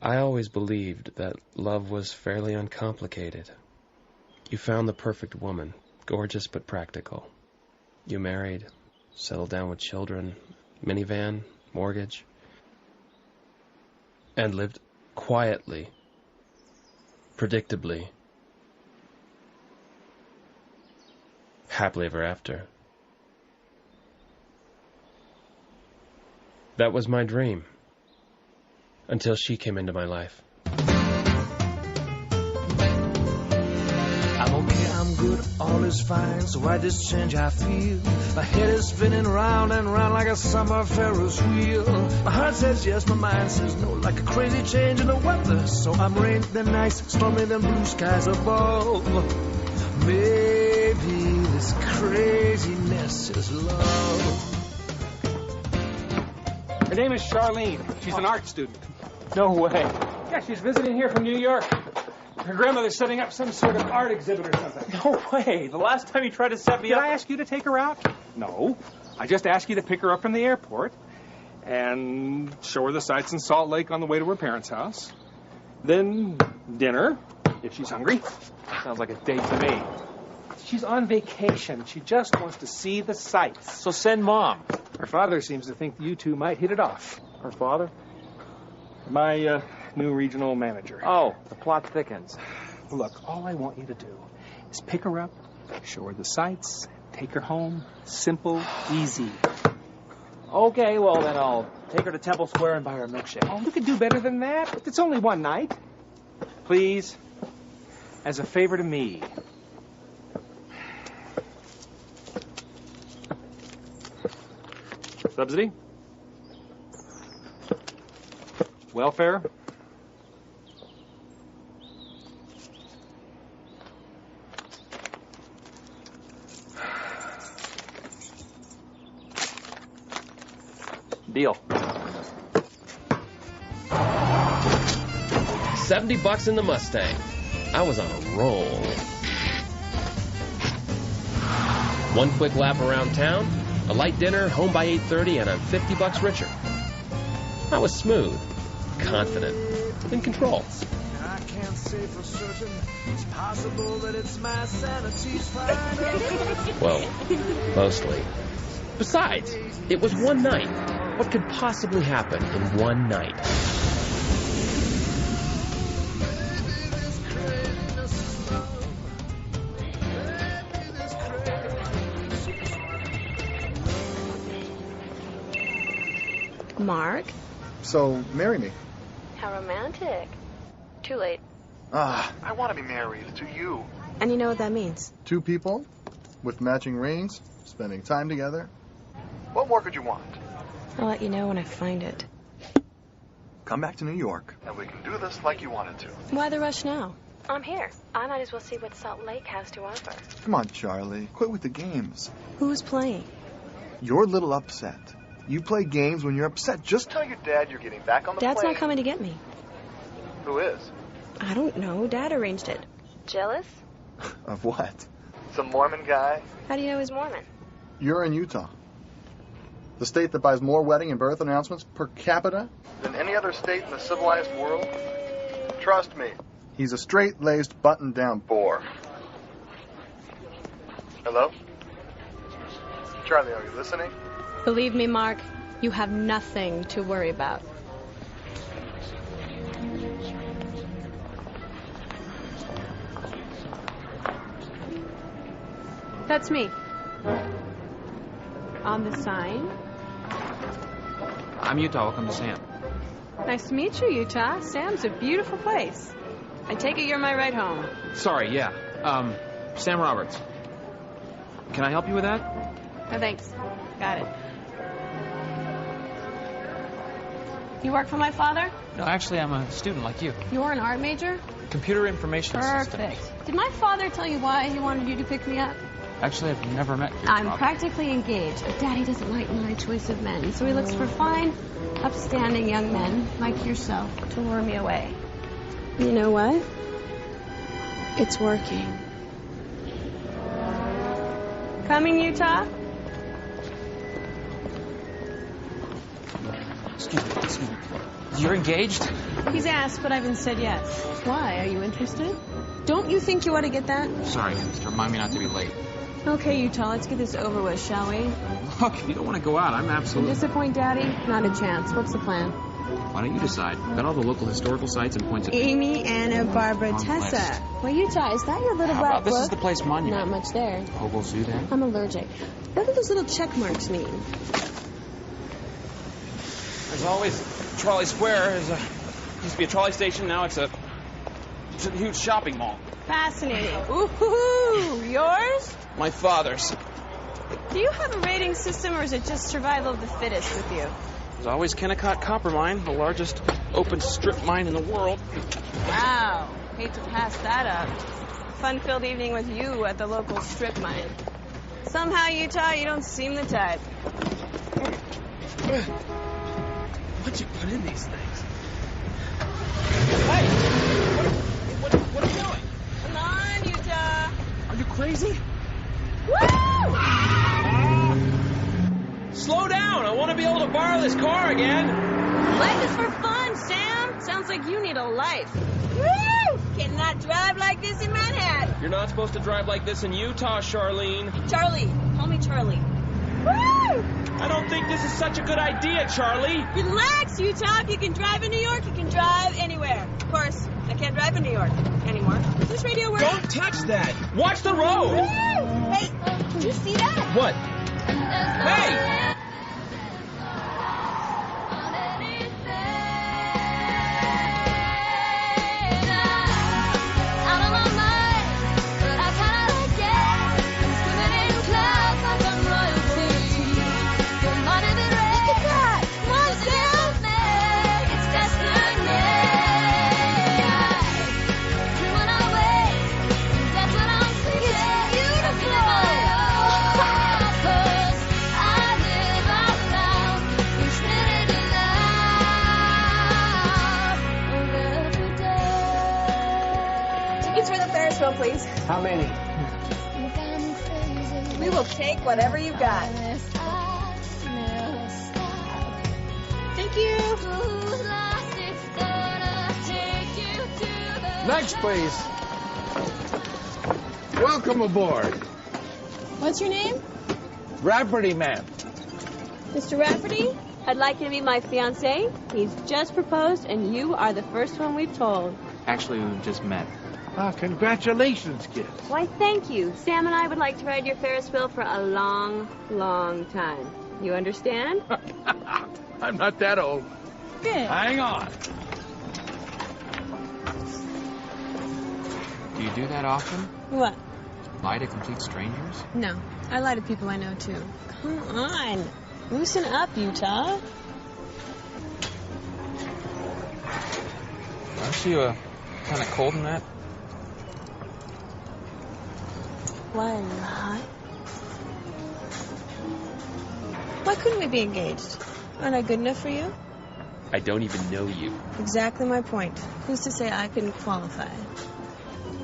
I always believed that love was fairly uncomplicated. You found the perfect woman, gorgeous but practical. You married, settled down with children, minivan, mortgage, and lived quietly, predictably, happily ever after. That was my dream, until she came into my life. I'm okay, I'm good, all is fine, so why this change I feel? My head is spinning round and round like a summer Ferris wheel. My heart says yes, my mind says no, like a crazy change in the weather. So I'm rain, then ice, stormy, then blue skies above. Maybe this craziness is love. Her name is Charlene. She's an art student. No way. Yeah, she's visiting here from New York. Her grandmother's setting up some sort of art exhibit or something. No way. The last time you tried to set me Did up... I ask you to take her out? No. I just asked you to pick her up from the airport and show her the sights in Salt Lake on the way to her parents' house. Then dinner, if she's hungry. Sounds like a date to me. She's on vacation. She just wants to see the sights. So send Mom. Her father seems to think you two might hit it off. Her father? My new regional manager. Oh, the plot thickens. Look, all I want you to do is pick her up, show her the sights, take her home. Simple, easy. Okay, well then I'll take her to Temple Square and buy her a milkshake. Oh, you could do better than that. It's only one night. Please, as a favor to me. Subsidy? Welfare? Deal. $70 in the Mustang. I was on a roll. One quick lap around town, a light dinner, home by 8:30, and I'm $50 richer. I was smooth, confident, in control. I can't say for certain. It's possible that it's my sanity's fine. Well, mostly. Besides, it was one night. What could possibly happen in one night? Mark? So, marry me. How romantic. Too late. I want to be married to you. And you know what that means? Two people with matching rings, spending time together. What more could you want? I'll let you know when I find it. Come back to New York, and we can do this like you wanted to. Why the rush now? I'm here. I might as well see what Salt Lake has to offer. Come on, Charlie. Quit with the games. Who's playing? You're a little upset. You play games when you're upset. Just tell your dad you're getting back on the plane. Dad's not coming to get me. Who is? I don't know. Dad arranged it. Jealous? Of what? Some Mormon guy? How do you know he's Mormon? You're in Utah. The state that buys more wedding and birth announcements per capita than any other state in the civilized world. Trust me. He's a straight-laced, button-down bore. Hello? Charlie, are you listening? Believe me, Mark, you have nothing to worry about. That's me. On the sign. I'm Utah. Welcome to Sam. Nice to meet you, Utah. Sam's a beautiful place. I take it you're my ride home. Sorry, yeah. Sam Roberts. Can I help you with that? No, thanks. Got it. You work for my father? No, actually, I'm a student like you. You're an art major? Computer information Perfect. systems. Did my father tell you why he wanted you to pick me up? Actually, I've never met you. I'm practically engaged, but Daddy doesn't like my choice of men, so he looks for fine, upstanding young men like yourself to lure me away. You know what? It's working. Coming, Utah? Excuse me. You're engaged? He's asked, but I haven't said yes. Why? Are you interested? Don't you think you ought to get that? Sorry, just remind me not to be late. Okay, Utah, let's get this over with, shall we? Look, if you don't want to go out, I'm absolutely... Disappoint Daddy? Not a chance. What's the plan? Why don't you decide? Got all the local historical sites and points of... Amy, Anna, Barbara, Tessa. Well, Utah, is that your little black book? This is the place monument. Not much there. Hobo Zoo there? I'm allergic. What do those little check marks mean? There's always Trolley Square. Used to be a trolley station. Now it's a huge shopping mall. Fascinating. Ooh, yours? My father's. Do you have a rating system, or is it just survival of the fittest with you? There's always Kennecott Copper Mine, the largest open strip mine in the world. Wow. Hate to pass that up. Fun-filled evening with you at the local strip mine. Somehow, Utah, you don't seem the type. What'd you put in these things? Hey! What are you doing? Come on, Utah. Are you crazy? Woo! Slow down! I want to be able to borrow this car again! Life is for fun, Sam. Sounds like you need a life. Woo! Cannot drive like this in Manhattan. You're not supposed to drive like this in Utah, Charlene. Charlie. Call me Charlie. Woo! I don't think this is such a good idea, Charlie. Relax, Utah. If you can drive in New York, you can drive anywhere. Of course, I can't drive in New York anymore. Does this radio work? Don't touch that! Watch the road! Woo! Hey, did you see that? What? Hey! Please. How many? We will take whatever you got. Thank you. Next, please. Welcome aboard. What's your name? Rafferty, ma'am. Mr. Rafferty, I'd like you to be my fiancé. He's just proposed, and you are the first one we've told. Actually, we've just met. Ah, congratulations, kid. Why, thank you. Sam and I would like to ride your Ferris wheel for a long, long time. You understand? I'm not that old. Good. Hang on. Do you do that often? What? Lie to complete strangers? No. I lie to people I know, too. Come on. Loosen up, Utah. Aren't you, kind of cold in that? Why are you hot? Why couldn't we be engaged? Aren't I good enough for you? I don't even know you. Exactly my point. Who's to say I couldn't qualify?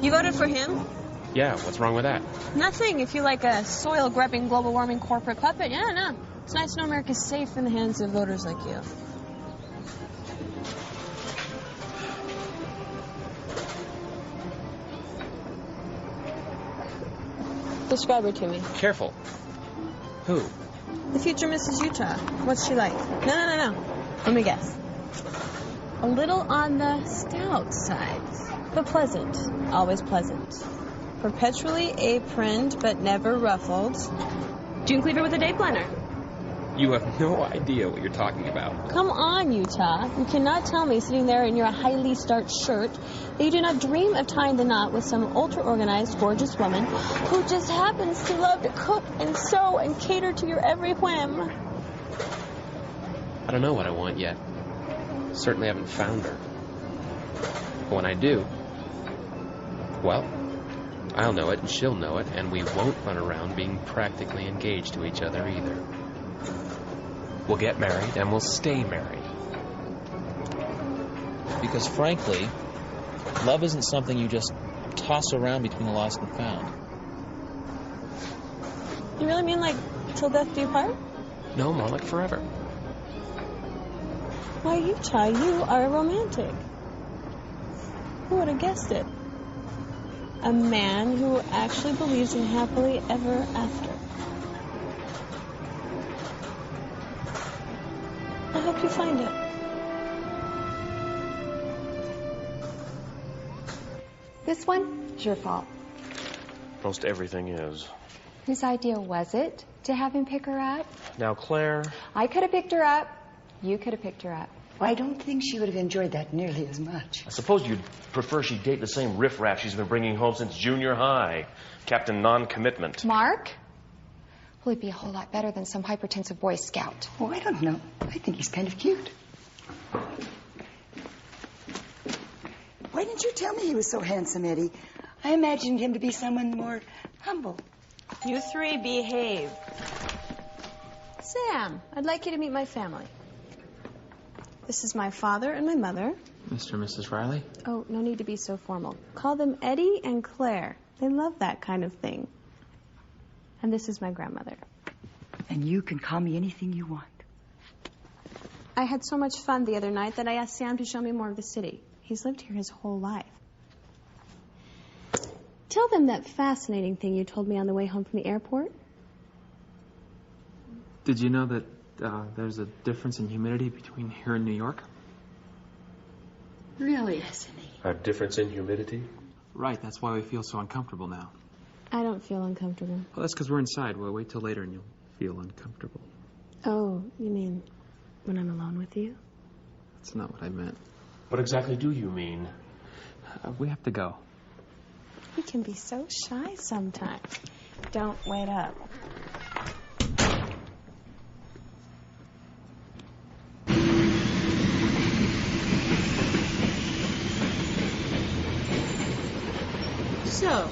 You voted for him? Yeah, what's wrong with that? Nothing. If you like a soil-grubbing, global warming corporate puppet, yeah, no. It's nice to know America's safe in the hands of voters like you. Describe her to me. Careful. Who? The future Mrs. Utah. What's she like? No. Let me guess. A little on the stout side, but pleasant. Always pleasant. Perpetually aproned, but never ruffled. June Cleaver with a day planner. You have no idea what you're talking about. Come on, Utah. You cannot tell me, sitting there in your highly starched shirt, that you do not dream of tying the knot with some ultra-organized, gorgeous woman who just happens to love to cook and sew and cater to your every whim. I don't know what I want yet. Certainly haven't found her. But when I do, well, I'll know it and she'll know it, and we won't run around being practically engaged to each other either. We'll get married and we'll stay married. Because frankly, love isn't something you just toss around between the lost and found. You really mean like till death do you part? No, more like forever. Why, you, Chai, you are a romantic. Who would have guessed it? A man who actually believes in happily ever after. I hope you find it. This one is your fault. Most everything is. Whose idea was it to have him pick her up? Now, Claire... I could have picked her up. You could have picked her up. I don't think she would have enjoyed that nearly as much. I suppose you'd prefer she date the same riffraff she's been bringing home since junior high. Captain Non-Commitment. Mark? Well, he'd be a whole lot better than some hypertensive Boy Scout. Oh, I don't know. I think he's kind of cute. Why didn't you tell me he was so handsome, Eddie? I imagined him to be someone more humble. You three behave. Sam, I'd like you to meet my family. This is my father and my mother. Mr. and Mrs. Riley? Oh, no need to be so formal. Call them Eddie and Claire. They love that kind of thing. And this is my grandmother. And you can call me anything you want. I had so much fun the other night that I asked Sam to show me more of the city. He's lived here his whole life. Tell them that fascinating thing you told me on the way home from the airport. Did you know that there's a difference in humidity between here and New York? Really? A difference in humidity? Right, that's why we feel so uncomfortable now. I don't feel uncomfortable. Well, that's because we're inside. We'll wait till later and you'll feel uncomfortable. Oh, you mean when I'm alone with you? That's not what I meant. What exactly do you mean? We have to go. You can be so shy sometimes. Don't wait up. So,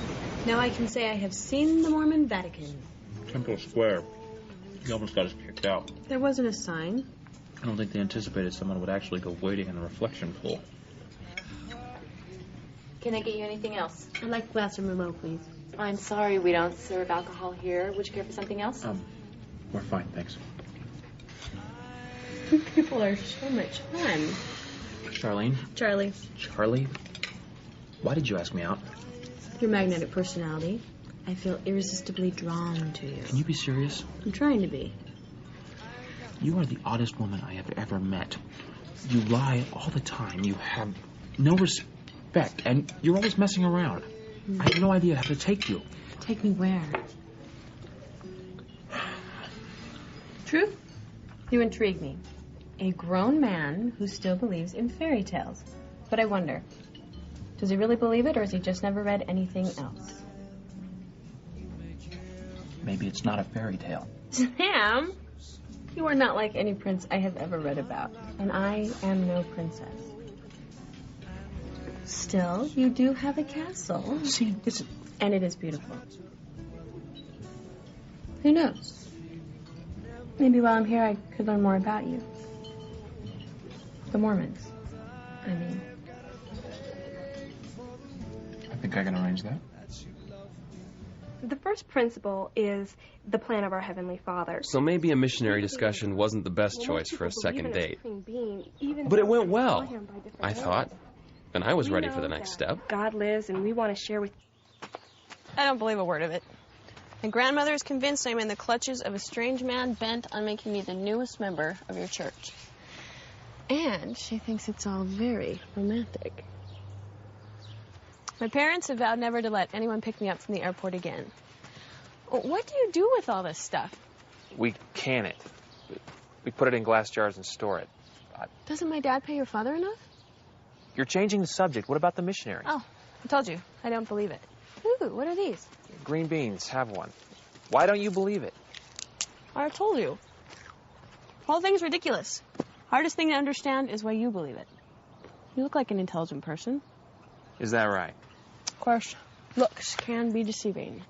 now I can say I have seen the Mormon Vatican. Temple Square. You almost got us kicked out. There wasn't a sign. I don't think they anticipated someone would actually go wading in a reflection pool. Can I get you anything else? I'd like a glass of Merlot, please. I'm sorry, we don't serve alcohol here. Would you care for something else? We're fine, thanks. People are so much fun. Charlene? Charlie. Charlie? Why did you ask me out? Your magnetic personality. I feel irresistibly drawn to you. Can you be serious? I'm trying to be. You are the oddest woman I have ever met. You lie all the time. You have no respect. And you're always messing around. I have no idea how to take you. Take me where? Truth? You intrigue me. A grown man who still believes in fairy tales. But I wonder, does he really believe it, or has he just never read anything else? Maybe it's not a fairy tale. Sam, you are not like any prince I have ever read about. And I am no princess. Still, you do have a castle. See, and it is beautiful. Who knows? Maybe while I'm here, I could learn more about you. The Mormons, I mean. I think I can arrange that. The first principle is the plan of our Heavenly Father. So maybe a missionary discussion wasn't the best choice for a second date. But it went well, I thought. And I was ready for the next step. God lives, and we want to share with... I don't believe a word of it. My grandmother is convinced I'm in the clutches of a strange man bent on making me the newest member of your church. And she thinks it's all very romantic. My parents have vowed never to let anyone pick me up from the airport again. What do you do with all this stuff? We can it. We put it in glass jars and store it. Doesn't my dad pay your father enough? You're changing the subject. What about the missionary? Oh, I told you. I don't believe it. Ooh, what are these? Green beans. Have one. Why don't you believe it? I told you. The whole thing's ridiculous. Hardest thing to understand is why you believe it. You look like an intelligent person. Is that right? Of course, looks can be deceiving.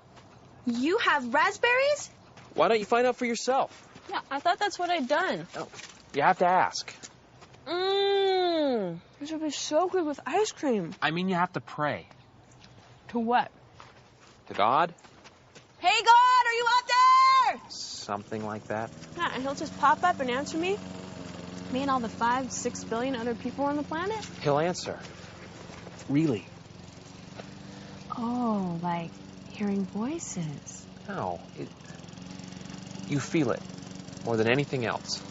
You have raspberries? Why don't you find out for yourself? Yeah, I thought that's what I'd done. Oh, you have to ask. This would be so good with ice cream. I mean, you have to pray. To what? To God? Hey, God, are you out there? Something like that. Yeah, and he'll just pop up and answer me. Me and all the 5-6 billion other people on the planet? He'll answer. Really. Oh, like hearing voices. No. You feel it more than anything else.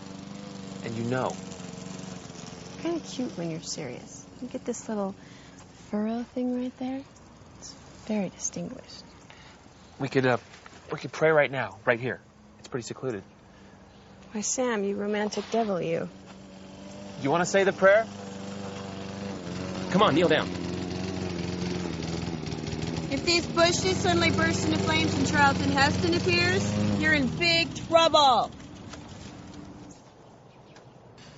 And you know. Kind of cute when you're serious. You get this little furrow thing right there. It's very distinguished. We could pray right now, right here. It's pretty secluded. Why, Sam, you romantic devil, you. You want to say the prayer? Come on, kneel down. If these bushes suddenly burst into flames and Charlton Heston appears, you're in big trouble.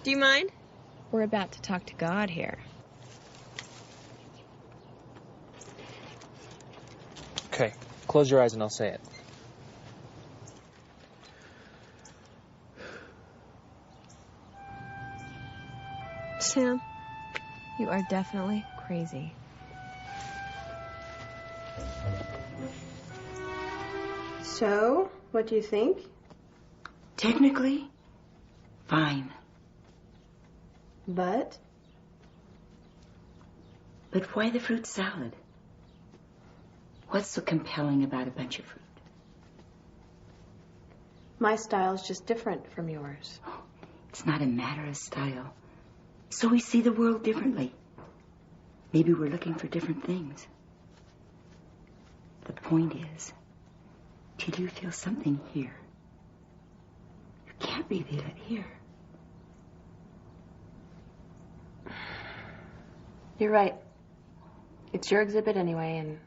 Do you mind? We're about to talk to God here. Okay, close your eyes and I'll say it. Sam, you are definitely crazy. So, what do you think? Technically, fine. But why the fruit salad? What's so compelling about a bunch of fruit? my style's just different from yours. It's not a matter of style. So we see the world differently. Maybe we're looking for different things. The point is, till you feel something here, you can't reveal it here. You're right. It's your exhibit anyway, and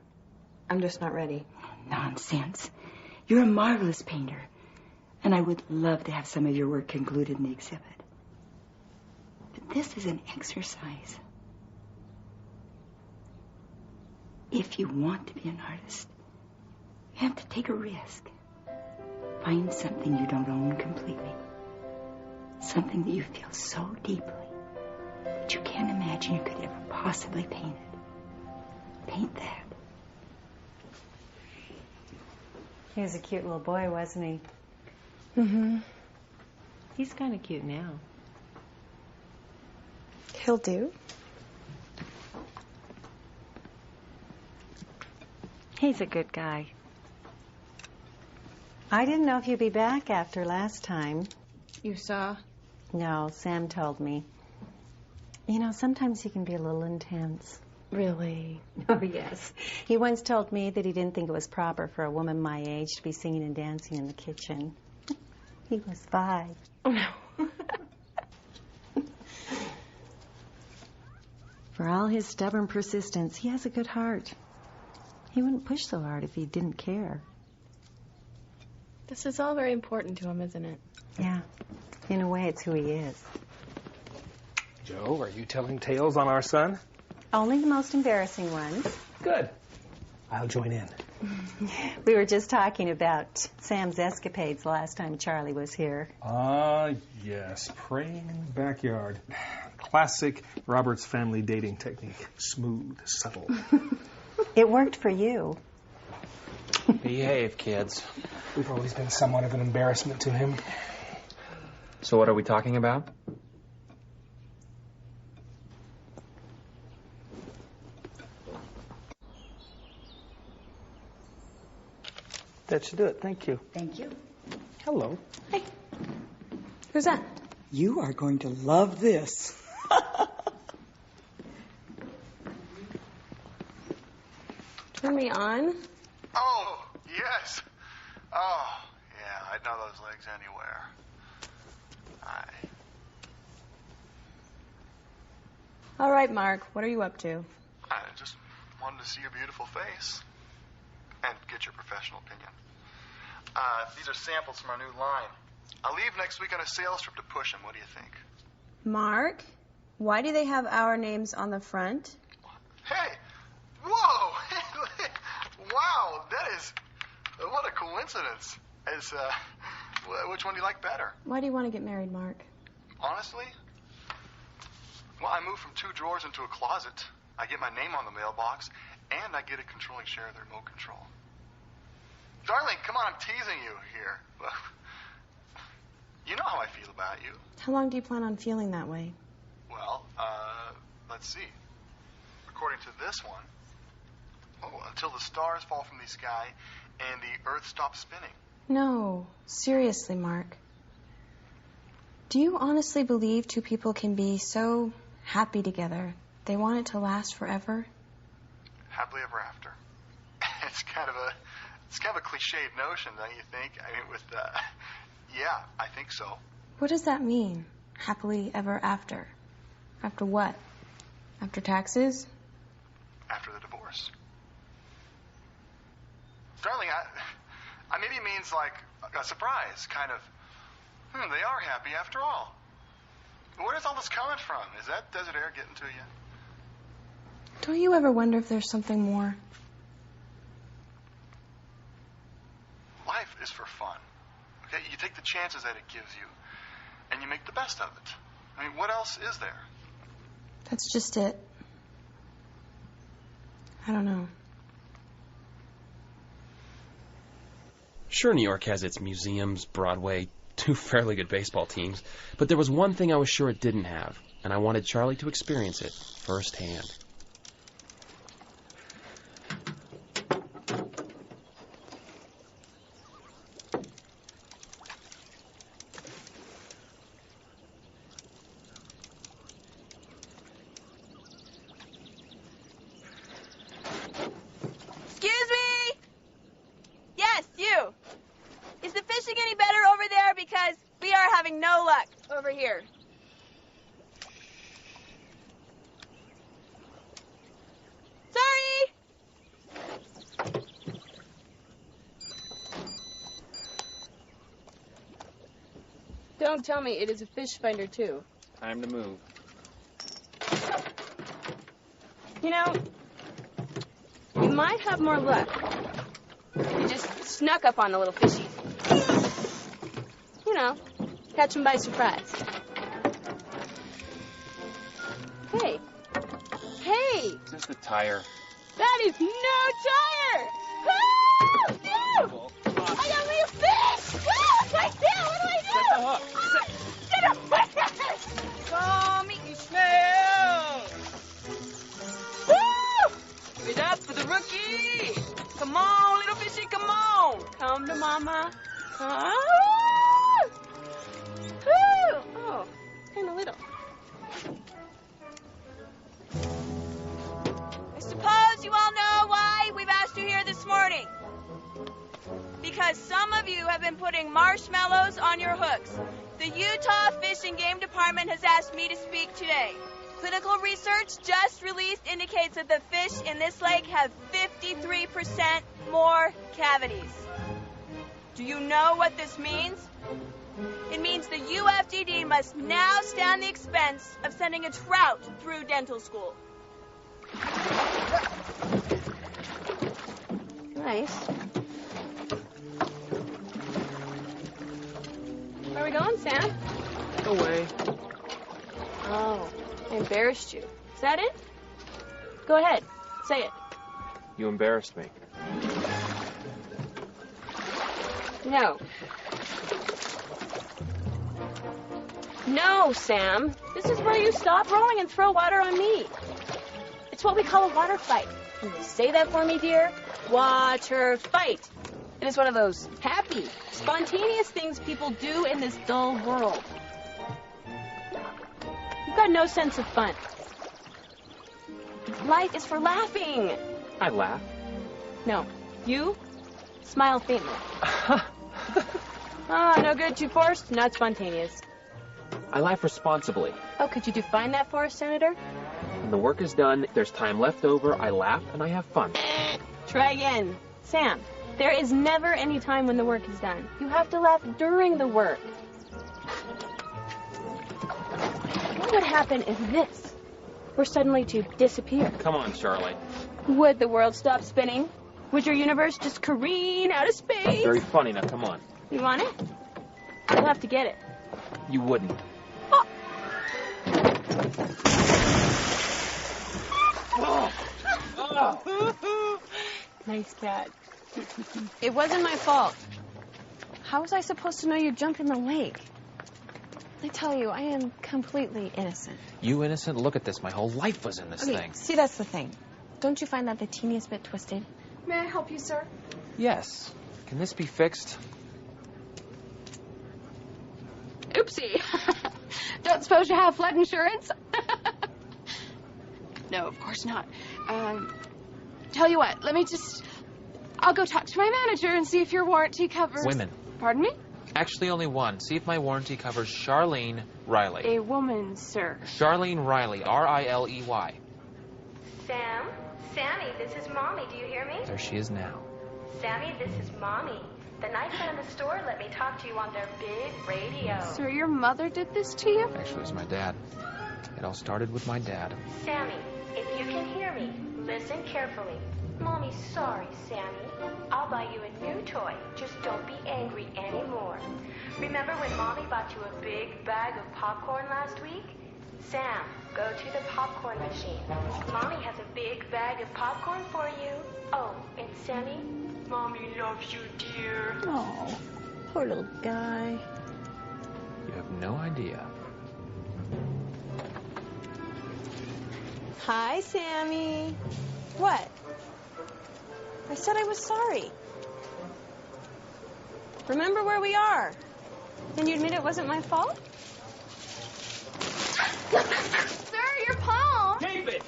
I'm just not ready. Nonsense. You're a marvelous painter, and I would love to have some of your work concluded in the exhibit. But this is an exercise. If you want to be an artist, you have to take a risk. Find something you don't own completely. Something that you feel so deeply that you can't imagine you could ever possibly paint it. Paint that. He was a cute little boy, wasn't he? Mm-hmm. He's kind of cute now. He'll do. He's a good guy. I didn't know if you'd be back after last time. You saw? No, Sam told me. You know, sometimes he can be a little intense. Really? Oh, yes. He once told me that he didn't think it was proper for a woman my age to be singing and dancing in the kitchen. He was 5. Oh, no. For all his stubborn persistence, he has a good heart. He wouldn't push so hard if he didn't care. This is all very important to him, isn't it? Yeah. In a way, it's who he is. Joe, are you telling tales on our son? Only the most embarrassing ones. Good. I'll join in. We were just talking about Sam's escapades last time Charlie was here. Yes. Praying in the backyard. Classic Robert's family dating technique. Smooth, subtle. It worked for you. Behave, kids. We've always been somewhat of an embarrassment to him. So what are we talking about? That should do it. Thank you. Thank you. Hello. Hey. Who's that? You are going to love this. Turn me on? Oh, yes. Oh, yeah, I'd know those legs anywhere. All right, Mark. What are you up to? I just wanted to see your beautiful face and get your professional opinion. These are samples from our new line. I'll leave next week on a sales trip to push them. What do you think? Mark, why do they have our names on the front? Hey! Whoa! Wow, that is... what a coincidence. Which one do you like better? Why do you want to get married, Mark? Honestly? Well, I moved from 2 drawers into a closet. I get my name on the mailbox, and I get a controlling share of the remote control. Darling, come on, I'm teasing you here. You know how I feel about you. How long do you plan on feeling that way? Well, let's see. According to this one, until the stars fall from the sky and the earth stops spinning. No, seriously, Mark. Do you honestly believe two people can be so happy together, they want it to last forever? Happily ever after. It's kind of a cliched notion, don't you think? I mean, yeah, I think so. What does that mean? Happily ever after? After what? After taxes? After the divorce. Darling, I maybe it means like a surprise, kind of, they are happy after all. Where does all this coming from? Is that desert air getting to you? Don't you ever wonder if there's something more? Life is for fun. Okay? You take the chances that it gives you, and you make the best of it. I mean, what else is there? That's just it. I don't know. Sure, New York has its museums, Broadway, 2 fairly good baseball teams, but there was one thing I was sure it didn't have, and I wanted Charlie to experience it firsthand. Excuse me? Yes, you. Is the fishing any better over there? Because we are having no luck over here. Sorry. Don't tell me it is a fish finder, too. Time to move. You know, you might have more luck if you just snuck up on the little fishies. You know, catch them by surprise. Hey. Hey! Just a tire. That is no tire! Ah! No! I got me a fish! Ah! Right there! What do I do? Set the hook. Get a fish! Come eat me smell! Woo! Give it up for the rookie! Come on, little fishy, come on! Come to mama. Ah! Woo! Oh, kind of little. I suppose you all know why we've asked you here this morning. Because some of you have been putting marshmallows on your hooks. The Utah Fish and Game Department has asked me to speak today. Clinical research just released indicates that the fish in this lake have 53% more cavities. Do you know what this means? It means the UFDD must now stand the expense of sending a trout through dental school. Nice. Where are we going, Sam? Away. Oh, I embarrassed you. Is that it? Go ahead. Say it. You embarrassed me. No. No, Sam. This is where you stop rowing and throw water on me. It's what we call a water fight. Can you say that for me, dear? Water fight. It is one of those happy, spontaneous things people do in this dull world. You've got no sense of fun. Life is for laughing. I laugh. No. You? Smile faintly. Oh, no good, too forced, not spontaneous. I laugh responsibly. Oh, could you define that for us, Senator? When the work is done, there's time left over, I laugh and I have fun. Try again. Sam, there is never any time when the work is done. You have to laugh during the work. What would happen if this were suddenly to disappear? Come on, Charlie. Would the world stop spinning? Would your universe just careen out of space? Very funny, now come on. You want it? You'll have to get it. You wouldn't. Oh. Oh. Nice cat. It wasn't my fault. How was I supposed to know you jumped in the lake? I tell you, I am completely innocent. You innocent? Look at this. My whole life was in this thing. See, that's the thing. Don't you find that the teeniest bit twisted? May I help you, sir? Yes. Can this be fixed? Oopsie. Don't suppose you have flood insurance? No, of course not. Tell you what, I'll go talk to my manager and see if your warranty covers... Women. Pardon me? Actually, only one. See if my warranty covers Charlene Riley. A woman, sir. Charlene Riley. R-I-L-E-Y. Sam? Sammy, this is Mommy. Do you hear me? There she is now. Sammy, this is Mommy. The nice man in the store let me talk to you on their big radio. Sir, your mother did this to you? Actually, it was my dad. It all started with my dad. Sammy, if you can hear me, listen carefully. Mommy's sorry, Sammy. I'll buy you a new toy. Just don't be angry anymore. Remember when Mommy bought you a big bag of popcorn last week? Sam, go to the popcorn machine. Mommy has a big bag of popcorn for you. Oh, and Sammy, Mommy loves you, dear. Oh, poor little guy. You have no idea. Hi, Sammy. What? I said I was sorry. Remember where we are. Can you admit it wasn't my fault? Sir, your palm! Keep it!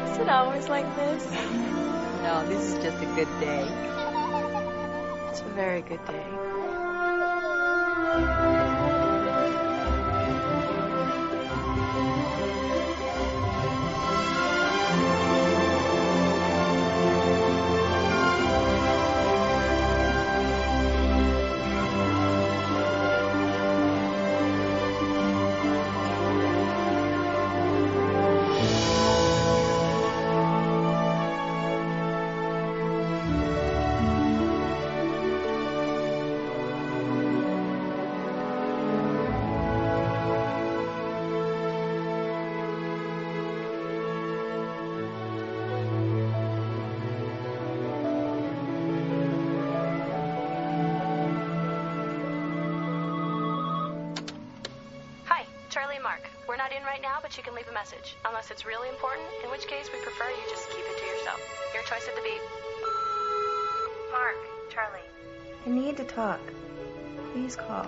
Is it always like this? No, this is just a good day. It's a very good day. Charlie and Mark. We're not in right now, but you can leave a message. Unless it's really important, in which case we prefer you just keep it to yourself. Your choice at the beep. Mark, Charlie. I need to talk. Please call.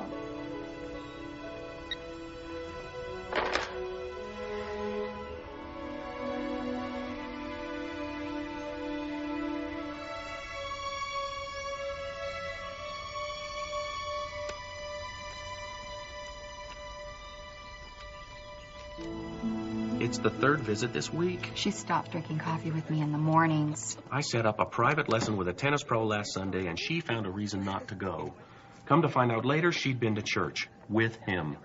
It's the third visit this week. She stopped drinking coffee with me in the mornings. I set up a private lesson with a tennis pro last Sunday, and she found a reason not to go. Come to find out later, she'd been to church with him.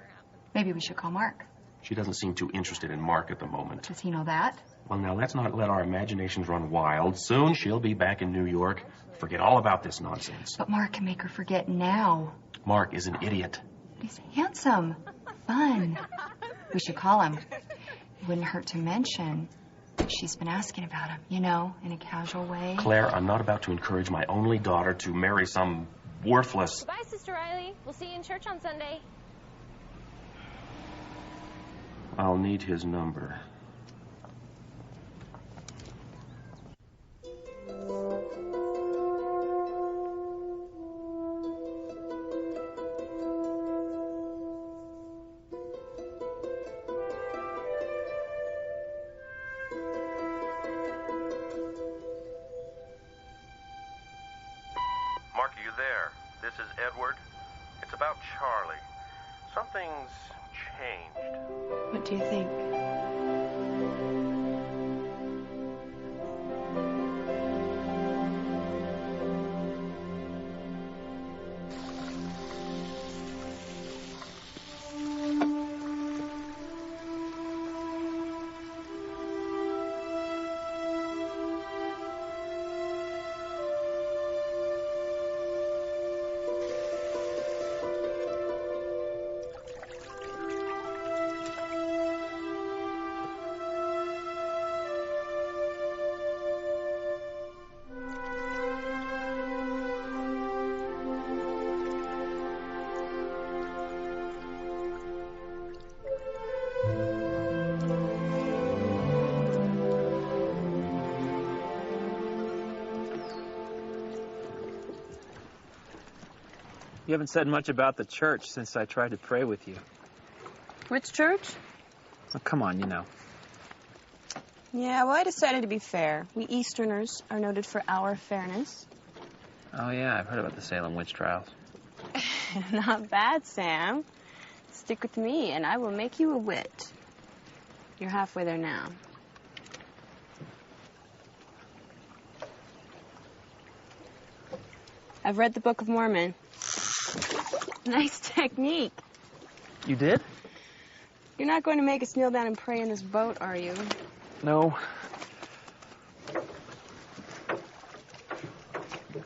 Maybe we should call Mark. She doesn't seem too interested in Mark at the moment. Does he know that? Well, now, let's not let our imaginations run wild. Soon she'll be back in New York. Forget all about this nonsense. But Mark can make her forget now. Mark is an idiot. He's handsome. Fun. We should call him. It wouldn't hurt to mention she's been asking about him, you know, in a casual way. Claire, I'm not about to encourage my only daughter to marry some worthless... Bye, Sister Riley. We'll see you in church on Sunday. I'll need his number. is Edward. It's about Charlie. Something's changed. What do you think? You haven't said much about the church since I tried to pray with you. Which church? Oh, come on, you know. Yeah, well, I decided to be fair. We Easterners are noted for our fairness. Oh, yeah, I've heard about the Salem witch trials. Not bad, Sam. Stick with me, and I will make you a wit. You're halfway there now. I've read the Book of Mormon. Nice technique. You did? You're not going to make us kneel down and pray in this boat, are you? No.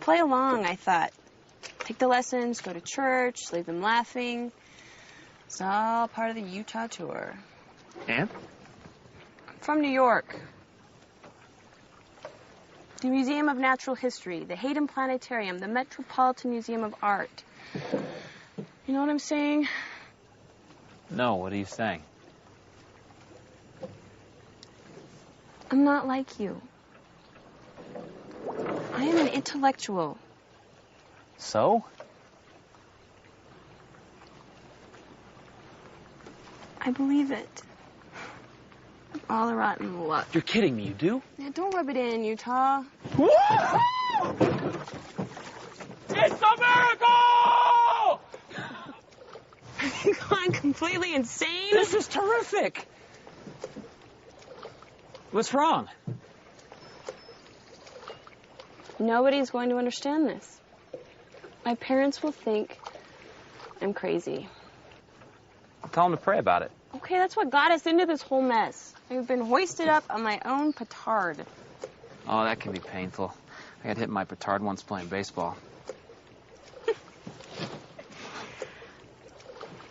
Play along, I thought. Take the lessons, go to church, leave them laughing. It's all part of the Utah tour. And? I'm from New York. The Museum of Natural History, the Hayden Planetarium, the Metropolitan Museum of Art. You know what I'm saying? No, what are you saying? I'm not like you. I am an intellectual. So? I believe it. All the rotten luck. You're kidding me, you do? Yeah, don't rub it in, Utah. It's a miracle! Have you gone completely insane? This is terrific! What's wrong? Nobody's going to understand this. My parents will think I'm crazy. Tell them to pray about it. Okay, that's what got us into this whole mess. I've been hoisted up on my own petard. Oh, that can be painful. I got hit in my petard once playing baseball.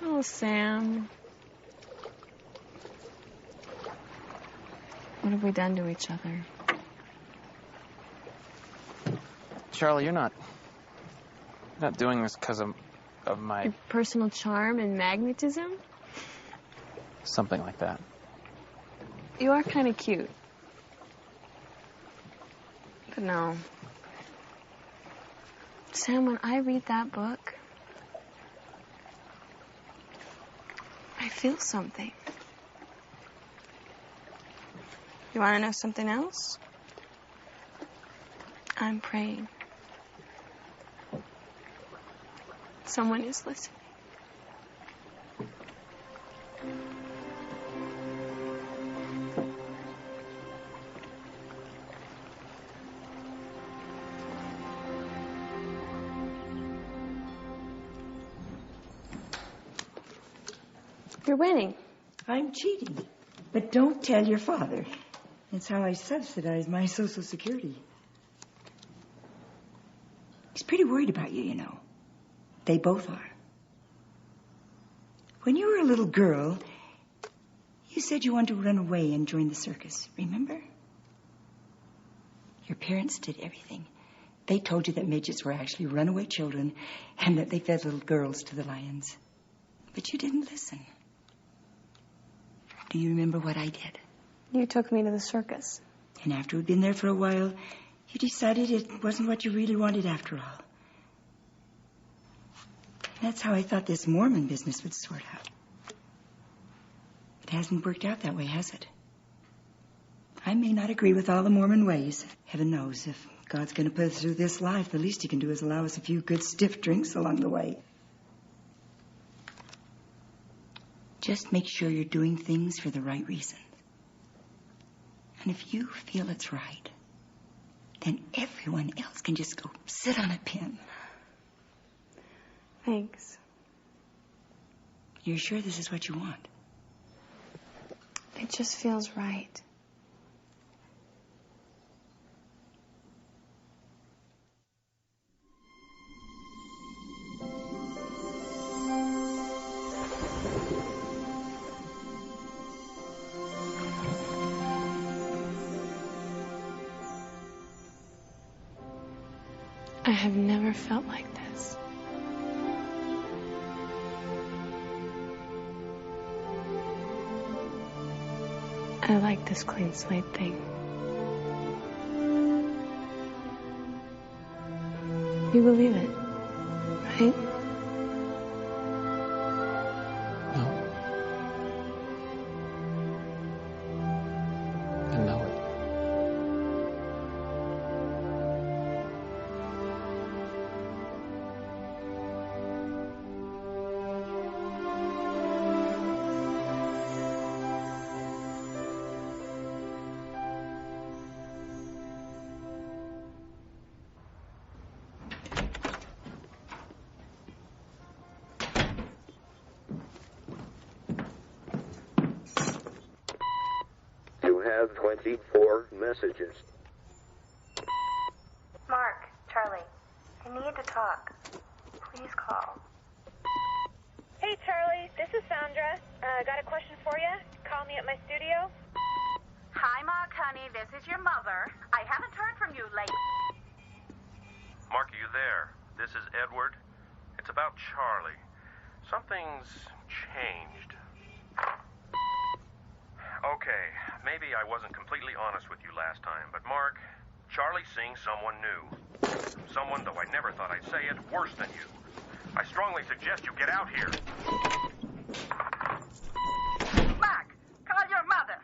Oh, Sam. What have we done to each other? Charlie, you're not doing this because of my... Your personal charm and magnetism? Something like that. You are kind of cute. But no. Sam, when I read that book, I feel something. You want to know something else? I'm praying. Someone is listening. You're winning. I'm cheating. But don't tell your father. It's how I subsidize my Social Security. He's pretty worried about you, you know. They both are. When you were a little girl, you said you wanted to run away and join the circus, remember? Your parents did everything. They told you that midgets were actually runaway children and that they fed little girls to the lions. But you didn't listen. Do you remember what I did? You took me to the circus. And after we'd been there for a while, you decided it wasn't what you really wanted after all. That's how I thought this Mormon business would sort out. It hasn't worked out that way, has it? I may not agree with all the Mormon ways. Heaven knows if God's going to put us through this life, the least he can do is allow us a few good stiff drinks along the way. Just make sure you're doing things for the right reasons. And if you feel it's right, then everyone else can just go sit on a pin. Thanks. You're sure this is what you want? It just feels right. I have never felt like this. I like this clean slate thing. You believe it, right? No. I know it. You have 24 messages. Mark, Charlie, I need to talk. Please call. Hey, Charlie, this is Sandra. Got a question for you? Call me at my studio. Hi, Mark, honey. This is your mother. I haven't heard from you lately. Mark, are you there? This is Edward. It's about Charlie. Something's changed. Okay, maybe I wasn't completely honest with you last time, but Mark, Charlie's seeing someone new. Someone, though I never thought I'd say it, worse than you. I strongly suggest you get out here. Mark, call your mother.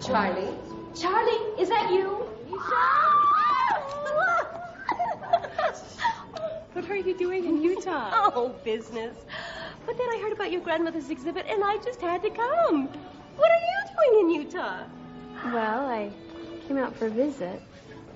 Charlie? Charlie, is that you? What are you doing in Utah? Oh, business. But then I heard about your grandmother's exhibit, and I just had to come. What are you doing in Utah? Well, I came out for a visit.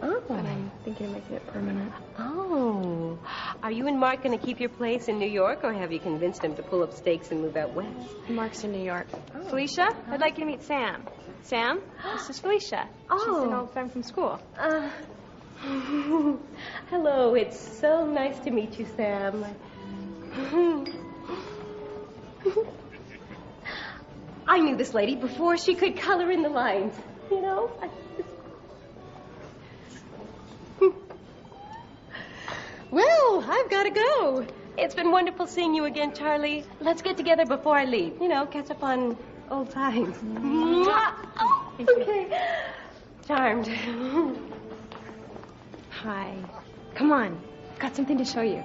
Oh. But I'm thinking of making it permanent. Oh. Are you and Mark going to keep your place in New York, or have you convinced him to pull up stakes and move out west? Mark's in New York. Felicia, I'd like you to meet Sam. Sam, this is Felicia. Oh. She's an old friend from school. Hello, it's so nice to meet you, Sam. I knew this lady before she could color in the lines, you know? Well, I've got to go. It's been wonderful seeing you again, Charlie. Let's get together before I leave. You know, catch up on old times. Oh, okay. Charmed. Hi. Come on. I've got something to show you.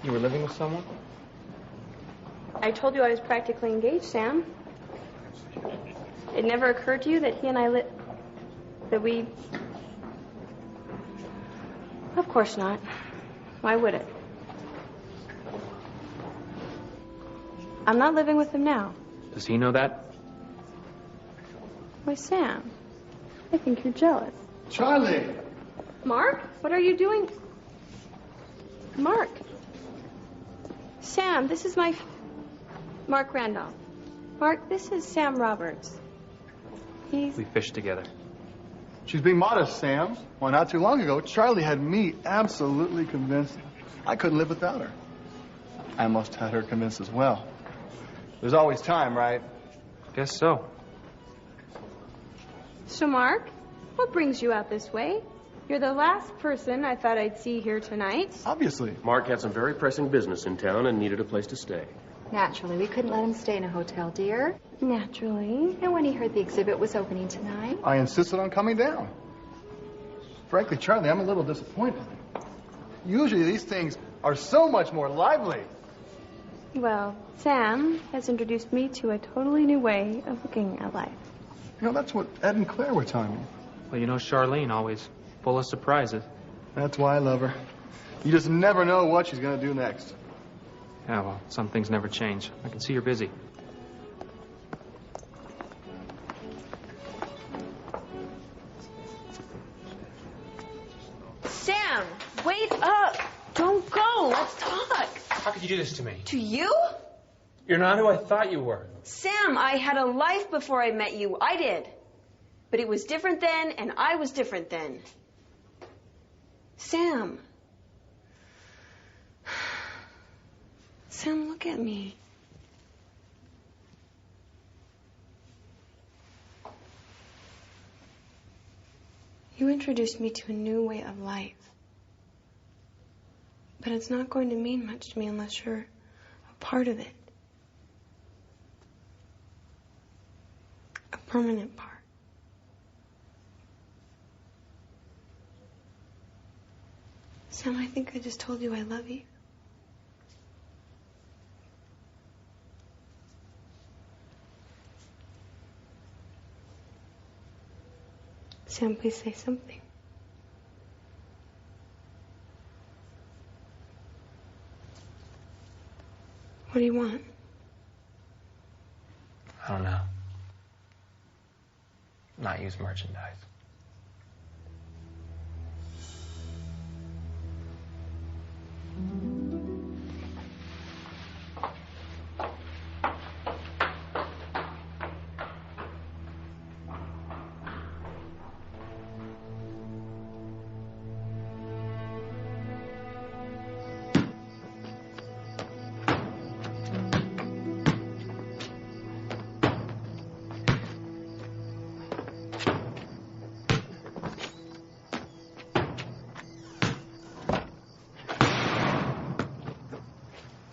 You were living with someone? I told you I was practically engaged, Sam. It never occurred to you that he and I that we... Of course not. Why would it? I'm not living with him now. Does he know that? Why, Sam, I think you're jealous. Charlie! Mark, what are you doing? Mark. Sam, this is Mark Randolph. Mark, this is Sam Roberts. We fished together. She's being modest, Sam. Why, not too long ago, Charlie had me absolutely convinced I couldn't live without her. I almost had her convinced as well. There's always time, right? Guess so. So, Mark, what brings you out this way? You're the last person I thought I'd see here tonight. Obviously. Mark had some very pressing business in town and needed a place to stay. Naturally, we couldn't let him stay in a hotel, dear. Naturally. And when he heard the exhibit was opening tonight. I insisted on coming down. Frankly, Charlie, I'm a little disappointed. Usually these things are so much more lively. Well, Sam has introduced me to a totally new way of looking at life. You know, that's what Ed and Claire were telling me. Well, you know, Charlene always full of surprises. That's why I love her. You just never know what she's going to do next. Yeah, well, some things never change. I can see you're busy. Sam, wake up. Don't go. Let's talk. How could you do this to me? To you? You're not who I thought you were. Sam, I had a life before I met you. I did. But it was different then, and I was different then. Sam. Sam, look at me. You introduced me to a new way of life. But it's not going to mean much to me unless you're a part of it. A permanent part. Sam, I think I just told you I love you. Sam, please say something. What do you want? I don't know. Not use merchandise.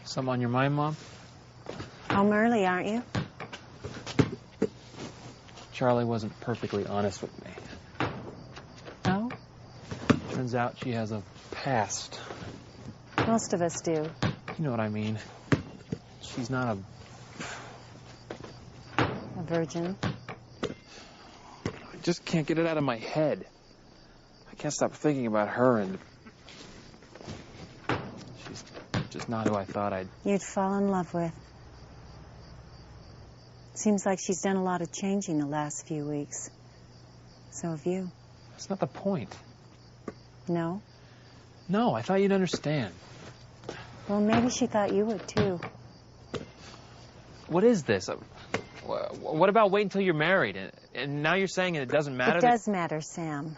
Something on your mind, Mom? Home early, aren't you? Charlie wasn't perfectly honest with me. No? Turns out she has a past. Most of us do. You know what I mean. She's not A virgin. I just can't get it out of my head. I can't stop thinking about her, and she's just not who I thought You'd fall in love with. Seems like she's done a lot of changing the last few weeks. So have you. That's not the point. No? No, I thought you'd understand. Well, maybe she thought you would, too. What is this? What about wait until you're married? And now you're saying it doesn't matter? It does matter, Sam.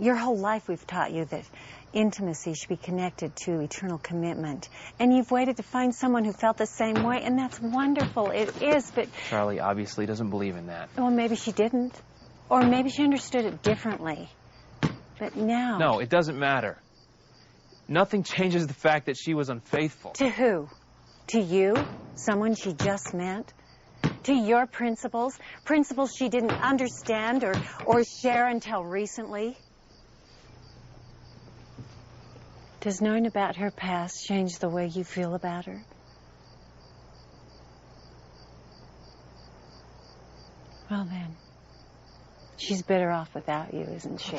Your whole life we've taught you that intimacy should be connected to eternal commitment. And you've waited to find someone who felt the same way, and that's wonderful. It is, but... Charlie obviously doesn't believe in that. Well, maybe she didn't. Or maybe she understood it differently. But now... No, it doesn't matter. Nothing changes the fact that she was unfaithful. To who? To you? Someone she just met? To your principles? Principles she didn't understand or share until recently? Does knowing about her past change the way you feel about her? Well then, she's better off without you, isn't she?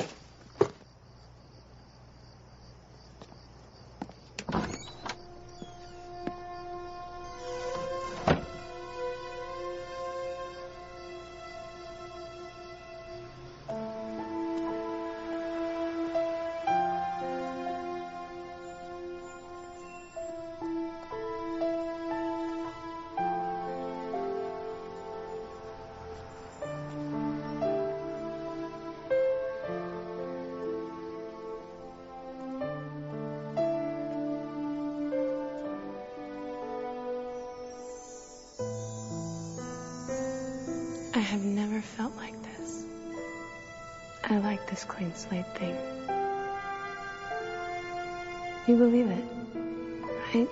I have never felt like this. I like this clean slate thing. You believe it, right?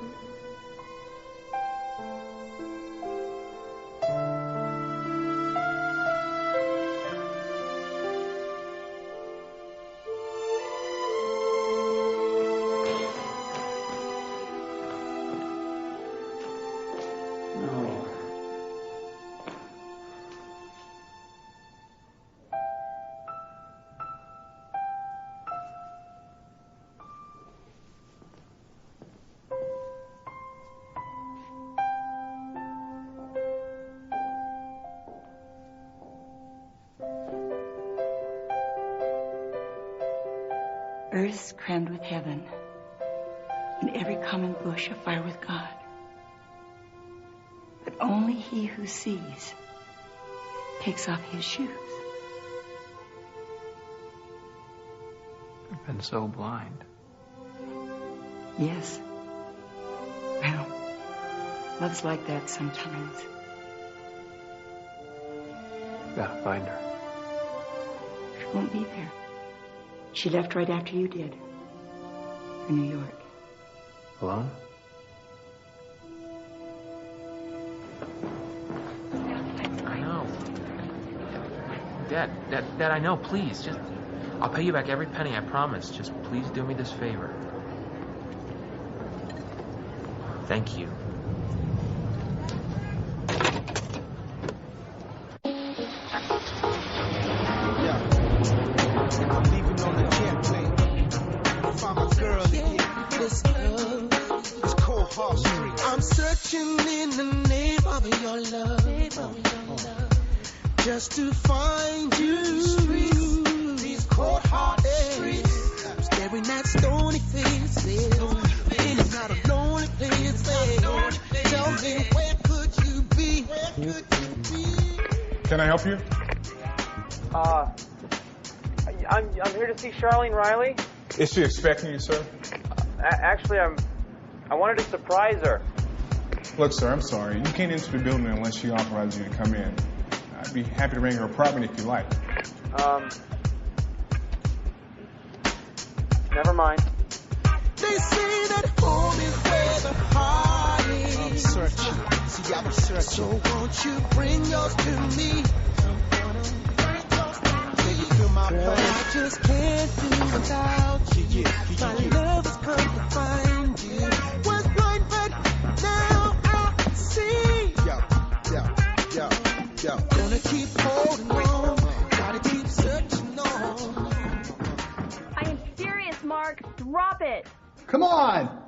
Earth's crammed with heaven, and every common bush afire with God. But only he who sees takes off his shoes. I've been so blind. Yes. Well, love's like that sometimes. Gotta find her. She won't be there. She left right after you did. For New York. Alone? I know. Dad, I know, please, just... I'll pay you back every penny, I promise. Just please do me this favor. Thank you. I'm searching in the name of your love, just to find you. These cold hard streets, I'm staring at stony faces, and it's not a lonely place. Tell me, where could you be? Can I help you? I'm here to see Charlene Riley. Is she expecting you, sir? Actually, I wanted to surprise her. Look, sir, I'm sorry. You can't enter the building unless she authorizes you to come in. I'd be happy to ring her apartment if you like. Never mind. They say that home is where the heart is. I'm searching. See, I'm searching. So won't you bring yours to me? Girl, I just can't do without you. My love has come to find you. Was blind, but now I see. Yo. Gonna keep holding on. Gotta keep searching on. I am serious, Mark. Drop it. Come on!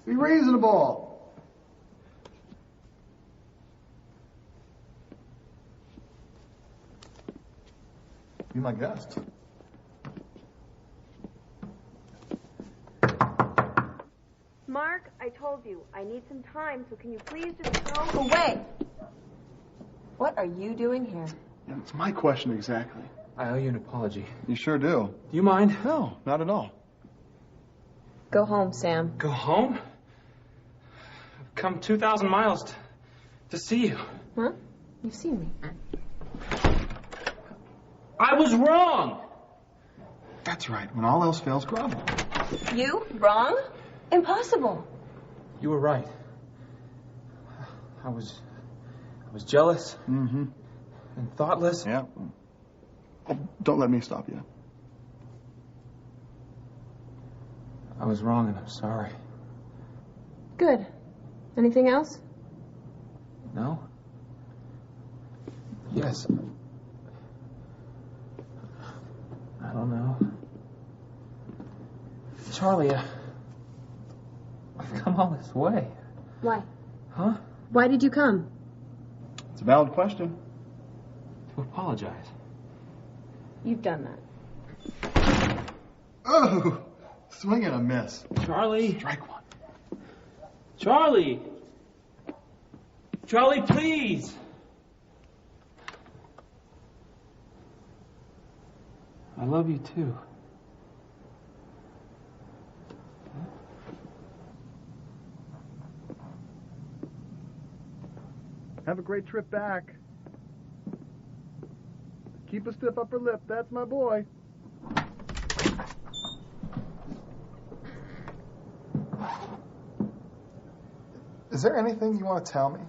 Be reasonable. Be my guest. Mark, I told you, I need some time, so can you please just go away? What are you doing here? Yeah, it's my question exactly. I owe you an apology. You sure do. Do you mind? No, not at all. Go home, Sam. Go home? I've come 2,000 miles to see you. Huh? You've seen me. I was wrong! That's right. When all else fails, grovel. You? Wrong? Impossible. You were right. I was jealous. Mm-hmm. And thoughtless. Yeah. Oh, don't let me stop you. I was wrong and I'm sorry. Good. Anything else? No? Yes. I don't know. Charlie, I've come all this way. Why? Huh? Why did you come? It's a valid question. To apologize. You've done that. Oh! Swing and a miss. Charlie! Strike one. Charlie! Charlie, please! I love you too. Have a great trip back. Keep a stiff upper lip. That's my boy. Is there anything you want to tell me?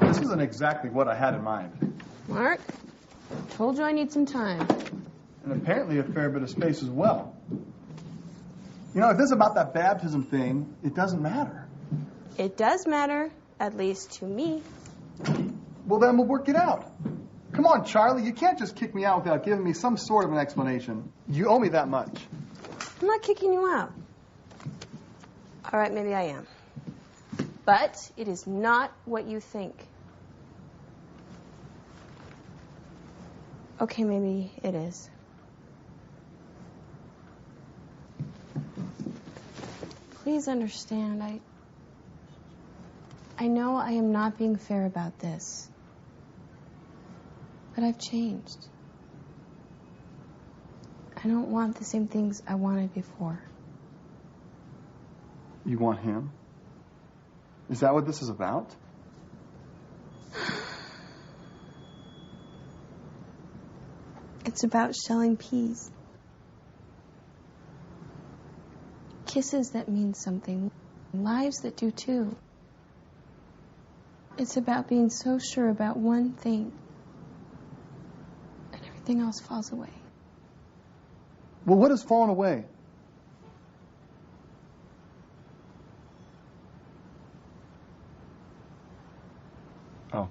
This isn't exactly what I had in mind. Mark, told you I need some time. And apparently a fair bit of space as well. You know, if this is about that baptism thing, it doesn't matter. It does matter, at least to me. Well, then we'll work it out. Come on, Charlie, you can't just kick me out without giving me some sort of an explanation. You owe me that much. I'm not kicking you out. All right, maybe I am. But it is not what you think. Okay, maybe it is. Please understand, I know I am not being fair about this. But I've changed. I don't want the same things I wanted before. You want him? Is that what this is about? It's about shelling peas. Kisses that mean something. Lives that do too. It's about being so sure about one thing. And everything else falls away. Well, what has fallen away? Oh.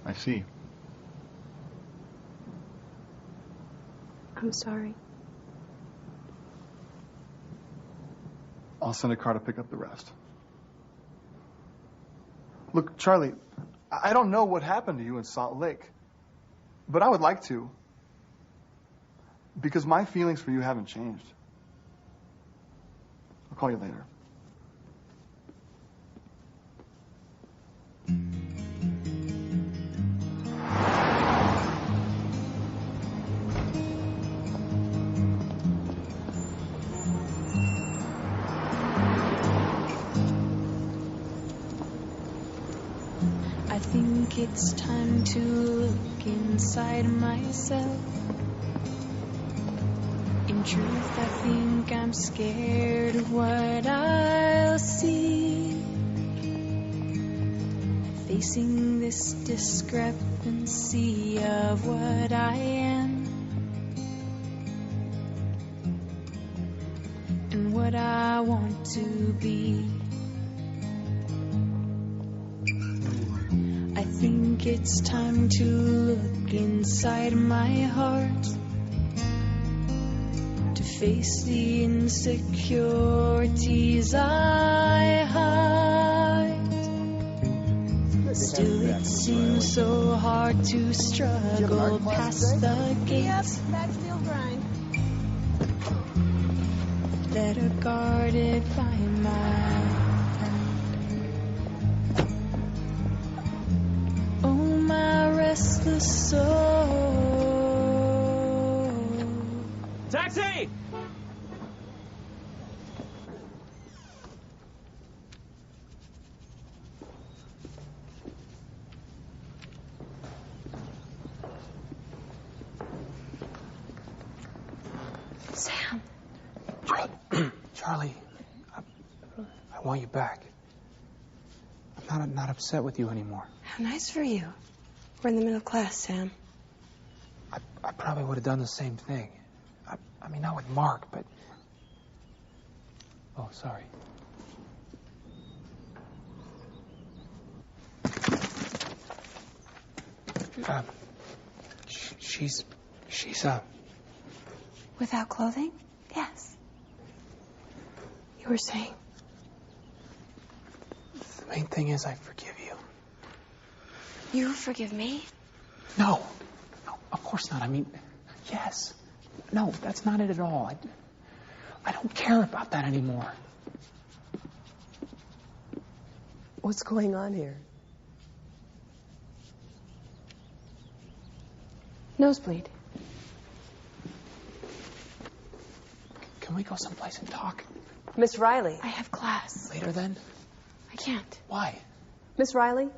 I see. I'm sorry. I'll send a car to pick up the rest. Look, Charlie, I don't know what happened to you in Salt Lake, but I would like to, because my feelings for you haven't changed. I'll call you later. I think it's time to look inside myself. In truth, I think I'm scared of what I'll see. Facing this discrepancy of what I am and what I want to be. I think it's time to look inside my heart, to face the insecurities I hide. Still, it seems so hard to struggle past the gates that are guarded by my restless soul. Taxi! Sam. Charlie, I want you back. I'm not upset with you anymore. How nice for you. We're in the middle of class, Sam. I probably would have done the same thing. I mean, not with Mark, but... Oh, sorry. She's Without clothing? Yes. You were saying? The main thing is I forgive you. You forgive me? No, of course not. I mean, yes. No, that's not it at all. I don't care about that anymore. What's going on here? Nosebleed. Can we go someplace and talk? Miss Riley. I have class. Later then? I can't. Why? Miss Riley?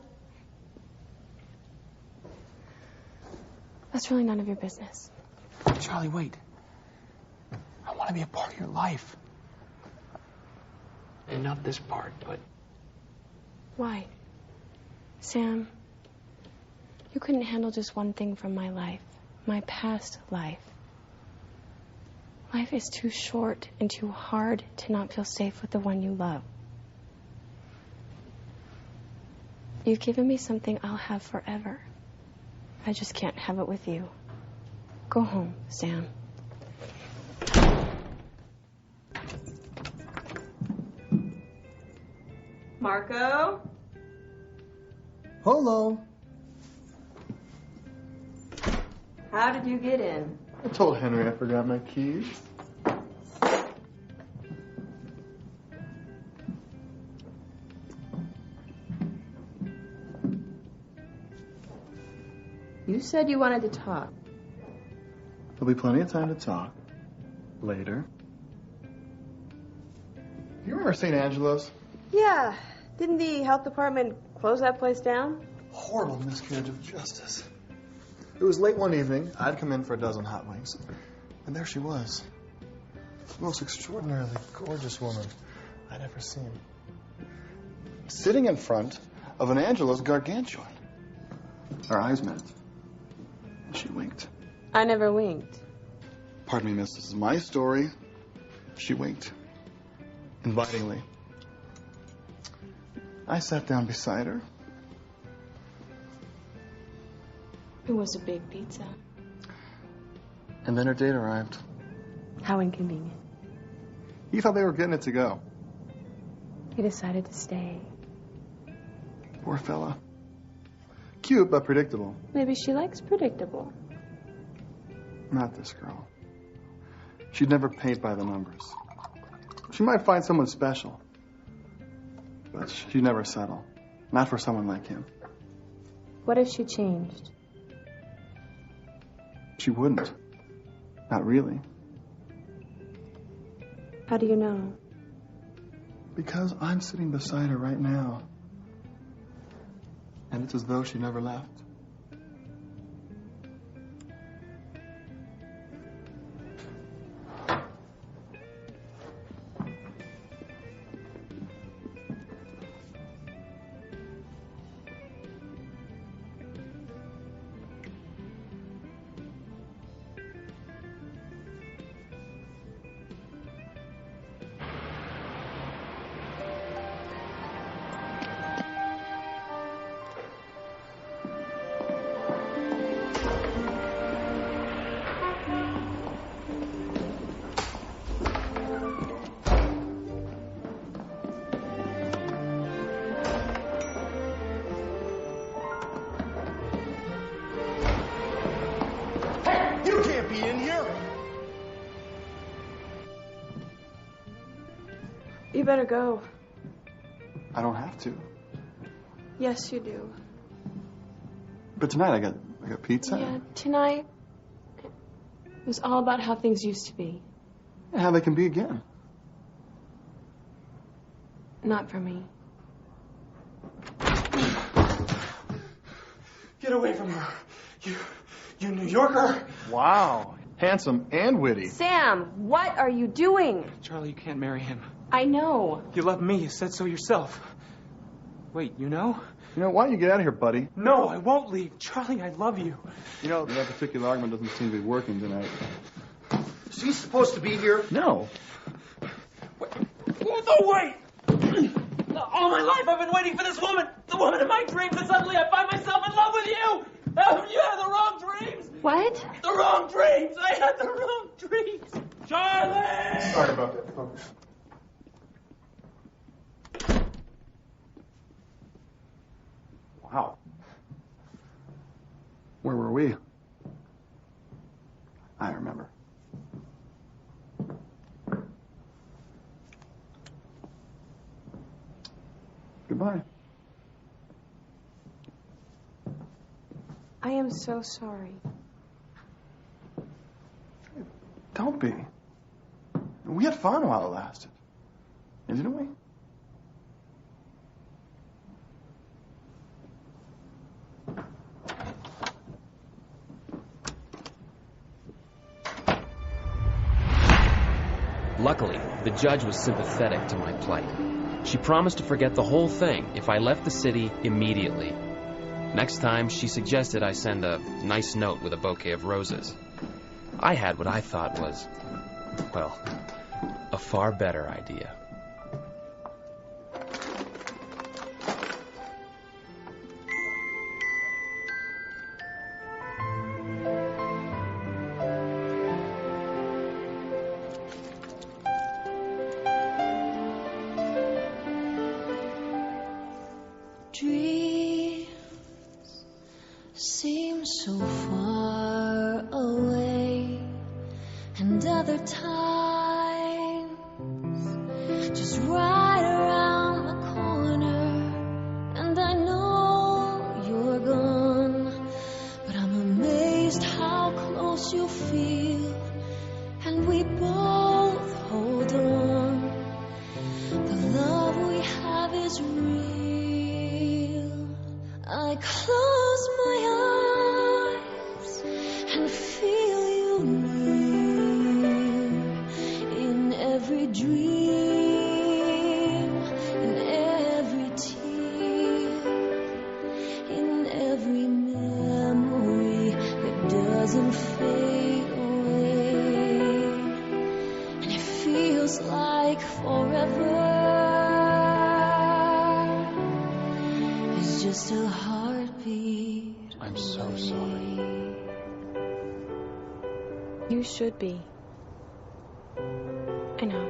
That's really none of your business. Charlie, wait. I want to be a part of your life. And not this part, but... Why? Sam, you couldn't handle just one thing from my life, my past life. Life is too short and too hard to not feel safe with the one you love. You've given me something I'll have forever. I just can't have it with you. Go home, Sam. Marco? Hello. How did you get in? I told Henry I forgot my keys. You said you wanted to talk. There'll be plenty of time to talk. Later. Do you remember St. Angela's? Yeah. Didn't the health department close that place down? Horrible miscarriage of justice. It was late one evening. I'd come in for a dozen hot wings. And there she was. The most extraordinarily gorgeous woman I'd ever seen. Sitting in front of an Angela's gargantuan. Our eyes met. And she winked. I never winked. Pardon me, miss. This is my story. She winked. Invitingly. I sat down beside her. It was a big pizza. And then her date arrived. How inconvenient. He thought they were getting it to go. He decided to stay. Poor fella. Cute, but predictable. Maybe she likes predictable. Not this girl. She'd never paint by the numbers. She might find someone special. But she'd never settle. Not for someone like him. What if she changed? She wouldn't. Not really. How do you know? Because I'm sitting beside her right now. And it's as though she never left. You better go. I don't have to. Yes, you do. But tonight I got pizza. Yeah, tonight it was all about how things used to be. And how they can be again. Not for me. Get away from her. You New Yorker. Wow. Handsome and witty. Sam, what are you doing? Charlie, you can't marry him. I know. You love me. You said so yourself. Wait, you know? You know, why don't you get out of here, buddy? No, I won't leave. Charlie, I love you. You know, that particular argument doesn't seem to be working tonight. She's supposed to be here. No. No, wait! All my life I've been waiting for this woman. The woman in my dreams, and suddenly I find myself in love with you. You had the wrong dreams. What? The wrong dreams. I had the wrong dreams. Charlie! Sorry about that, folks. Wow. Where were we? I remember. Goodbye. I am so sorry. Don't be. We had fun while it lasted. Didn't we? Luckily, the judge was sympathetic to my plight. She promised to forget the whole thing if I left the city immediately. Next time, she suggested I send a nice note with a bouquet of roses. I had what I thought was, well, a far better idea. Dreams seem so far away, and other times just right around the corner. And I know you're gone, but I'm amazed how close you feel, and we both hold on. The love we have is real. I close my eyes and feel you near in every dream, in every tear, in every memory that doesn't fade away. And it feels like forever. It's just a heartbeat. I'm so sorry. You should be. I know.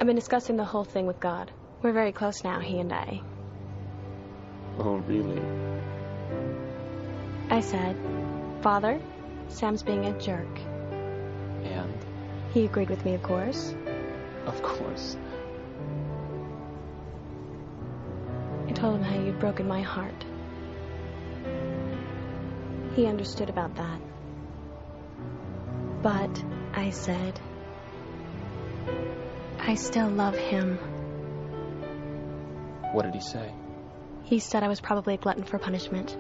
I've been discussing the whole thing with God. We're very close now, he and I. Oh, really? I said, Father, Sam's being a jerk. And? He agreed with me, of course. Of course. I told him how you'd broken my heart. He understood about that. But I said, I still love him. What did he say? He said I was probably a glutton for punishment.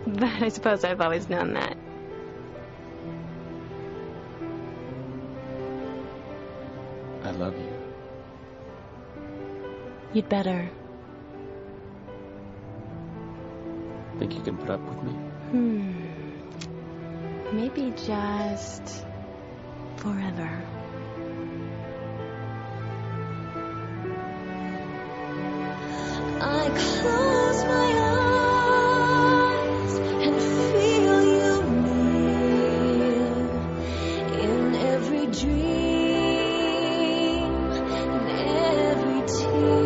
But I suppose I've always known that. I love you. You'd better. Think you can put up with me? Maybe just forever. I close my eyes and feel you near in every dream, in every tear,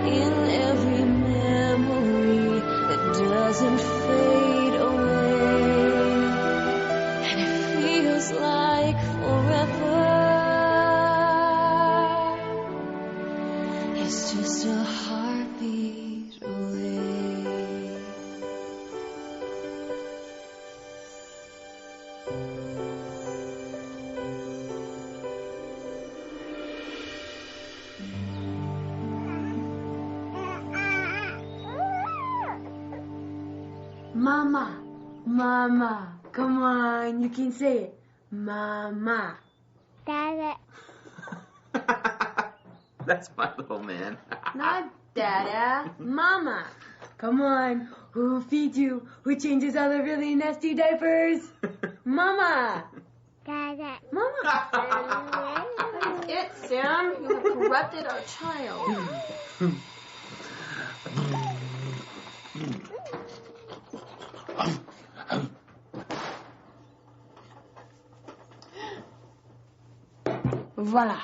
in every memory that doesn't fade away. And it feels like forever. It's just a heartbeat away. Mama, Mama, come on, you can say it. Mama. Dada. That's my little man. Not Dada, Mama. Come on, who feeds you? Who changes all the really nasty diapers? Mama. Dada. Mama. That's it, Sam. You have corrupted our child. Voila.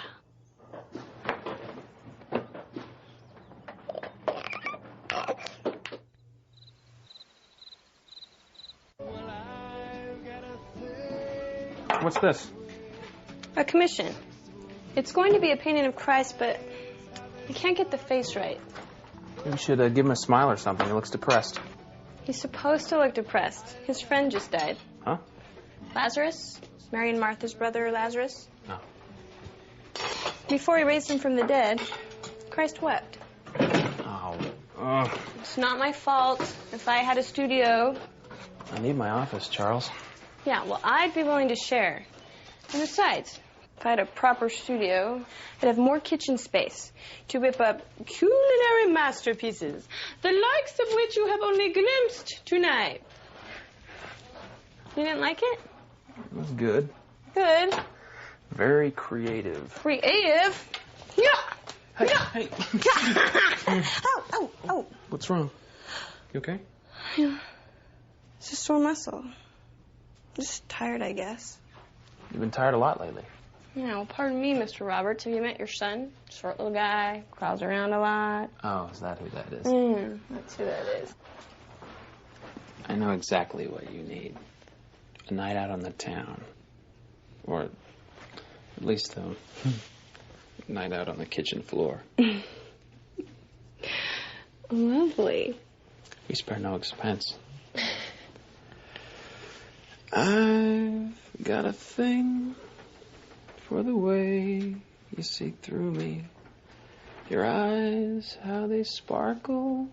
What's this? A commission. It's going to be a painting of Christ, but I can't get the face right. You should give him a smile or something. He looks depressed. He's supposed to look depressed. His friend just died. Huh? Lazarus? Mary and Martha's brother, Lazarus? No. Before he raised him from the dead, Christ wept. Oh. Ugh. It's not my fault. If I had a studio... I need my office, Charles. Yeah, well, I'd be willing to share And besides, if I had a proper studio, I'd have more kitchen space to whip up culinary masterpieces, the likes of which you have only glimpsed tonight. You didn't like it? It was good. Good. Very creative. Creative? Yeah. Hey, yeah. hey. Oh. What's wrong? You okay? Yeah. It's a sore muscle. Just tired, I guess. You've been tired a lot lately. Yeah, well, pardon me, Mr. Roberts. Have you met your son? Short little guy, crawls around a lot. Oh, is that who that is? That's who that is. I know exactly what you need. A night out on the town. Or at least a night out on the kitchen floor. Lovely. We spare no expense. I've got a thing for the way you see through me. Your eyes, how they sparkle,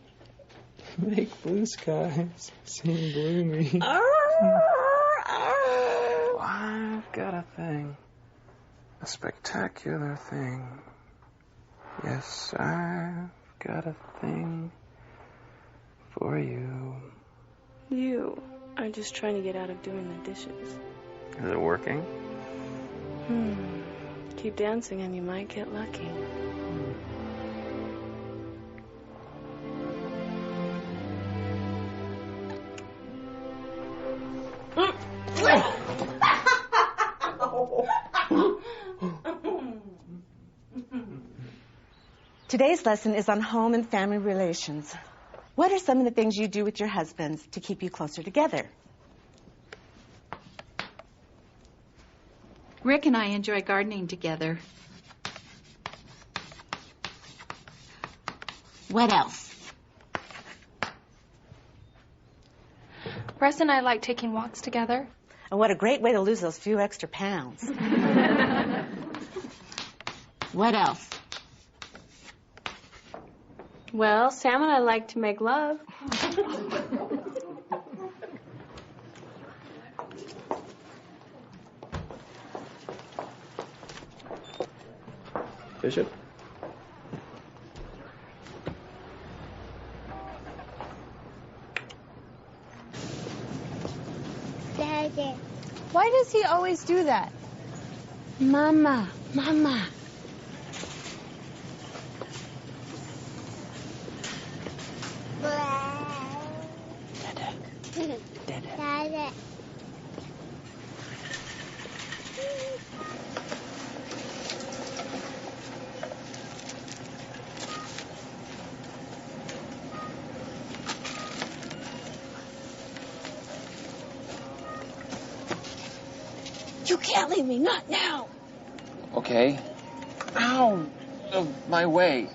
make blue skies seem gloomy. I've got a thing, a spectacular thing. Yes, I've got a thing for you. You are just trying to get out of doing the dishes. Is it working? Keep dancing and you might get lucky. Today's lesson is on home and family relations. What are some of the things you do with your husbands to keep you closer together? Rick and I enjoy gardening together. What else? Russ and I like taking walks together. And what a great way to lose those few extra pounds. What else? Well, Sam and I like to make love. Bishop? Daddy. Why does he always do that? Mama. Daddy. You can't leave me, not now. Okay. Ow! Of my way.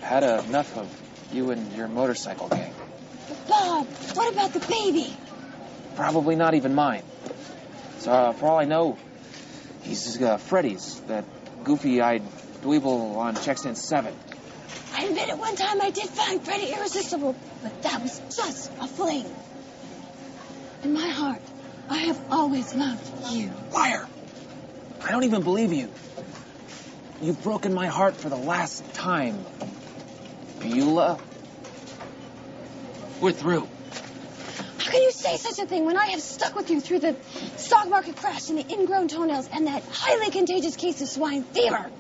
Had enough of you and your motorcycle gang. Bob, what about the baby? Probably not even mine. So, for all I know, he's Freddy's, that goofy-eyed dweeble on checkstand 7. I admit at one time I did find Freddie irresistible, but that was just a fling. In my heart, I have always loved you. Liar! I don't even believe you. You've broken my heart for the last time. Beulah. We're through. How can you say such a thing when I have stuck with you through the stock market crash and the ingrown toenails and that highly contagious case of swine fever?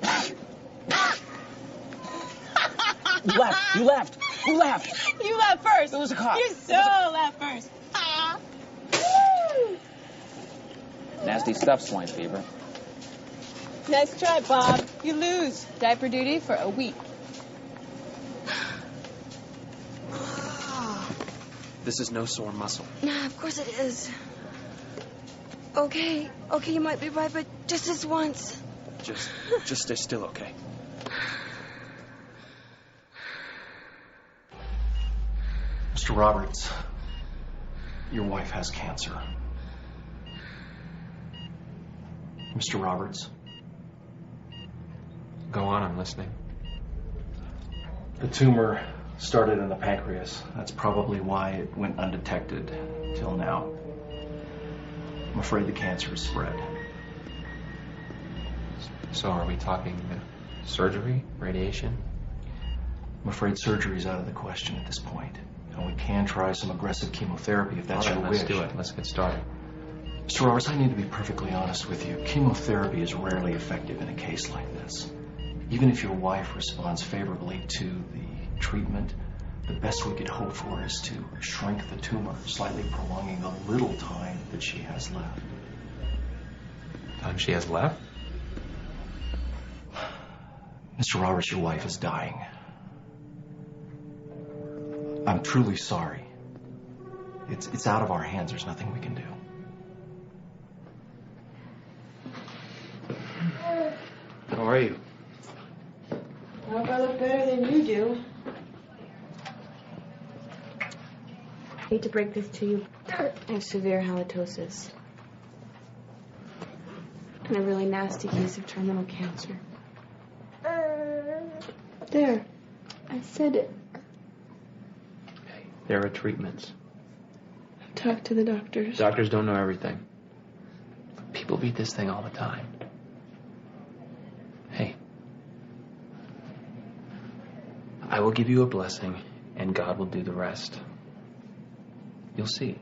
You laughed. You laughed. You laughed. You laughed first. It was a cop. You so laughed first. Nasty stuff, swine fever. Nice try, Bob. You lose. Diaper duty for a week. This is no sore muscle. Nah, of course it is. Okay, you might be right, but just this once. Just stay still, okay? Mr. Roberts, your wife has cancer. Mr. Roberts. Go on, I'm listening. The tumor started in the pancreas. That's probably why it went undetected till now. I'm afraid the cancer has spread. So are we talking surgery, radiation? I'm afraid surgery's out of the question at this point. We can try some aggressive chemotherapy if that's All right, your let's wish. do it. Let's get started. Mr. Roberts, I need to be perfectly honest with you. Chemotherapy is rarely effective in a case like this. Even if your wife responds favorably to the treatment, the best we could hope for is to shrink the tumor, slightly prolonging the little time that she has left. Time she has left? Mr. Roberts, your wife is dying. I'm truly sorry. It's out of our hands. There's nothing we can do. How are you? I hope I look better than you do. I hate to break this to you. I have severe halitosis. And a really nasty case of terminal cancer. There. I said it. There are treatments. I've talked to the doctors. Doctors don't know everything. People beat this thing all the time. Hey. I will give you a blessing, and God will do the rest. You'll see.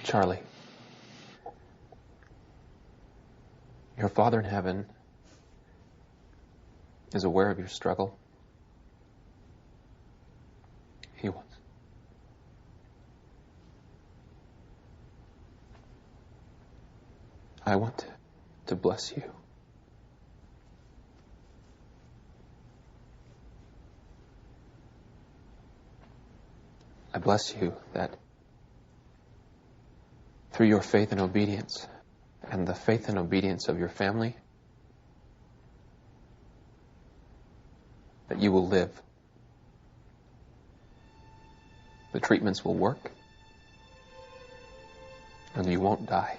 Charlie, your Father in heaven is aware of your struggle. He was. I want to bless you. I bless you that through your faith and obedience, and the faith and obedience of your family, that you will live. The treatments will work, and you won't die.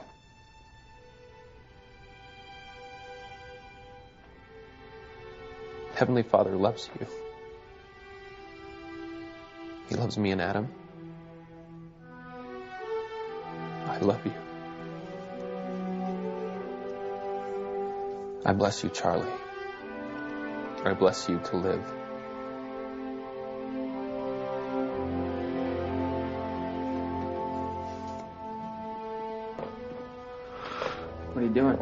Heavenly Father loves you. He loves me and Adam. I love you. I bless you, Charlie. I bless you to live. What are you doing?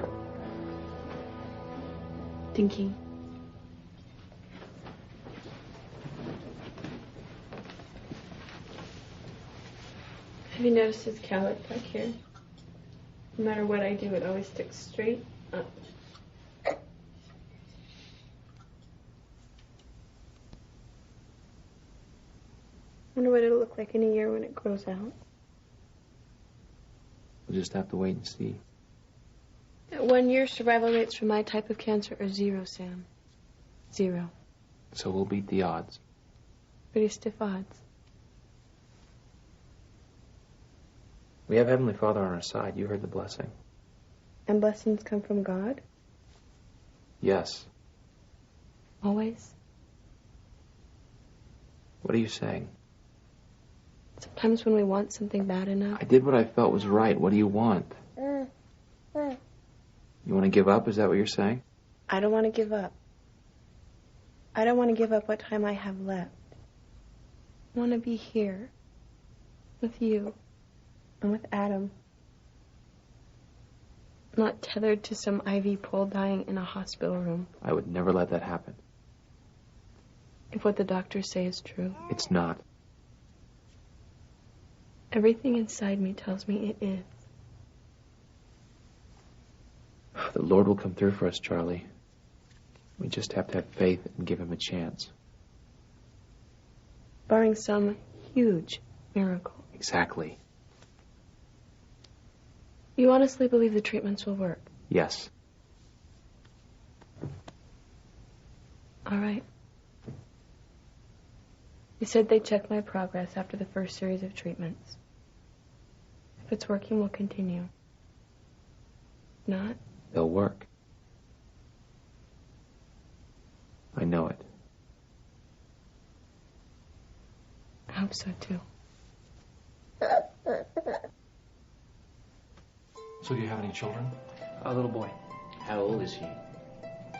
Thinking. Have you noticed his cowlick back here? No matter what I do, it always sticks straight up. Wonder what it'll look like in a year when it grows out. We'll just have to wait and see. At 1 year, survival rates for my type of cancer are 0, Sam. 0. So we'll beat the odds. Pretty stiff odds. We have Heavenly Father on our side. You heard the blessing. And blessings come from God? Yes. Always? What are you saying? Sometimes when we want something bad enough. I did what I felt was right. What do you want? You want to give up? Is that what you're saying? I don't want to give up. I don't want to give up what time I have left. I want to be here. With you. And with Adam. Not tethered to some IV pole dying in a hospital room. I would never let that happen. If what the doctors say is true. It's not. Everything inside me tells me it is. The Lord will come through for us, Charlie. We just have to have faith and give him a chance. Barring some huge miracle. Exactly. You honestly believe the treatments will work? Yes. All right. You said they'd check my progress after the first series of treatments. If it's working, we'll continue. If not? They'll work. I know it. hope so, too. So do you have any children? A little boy. How old is he?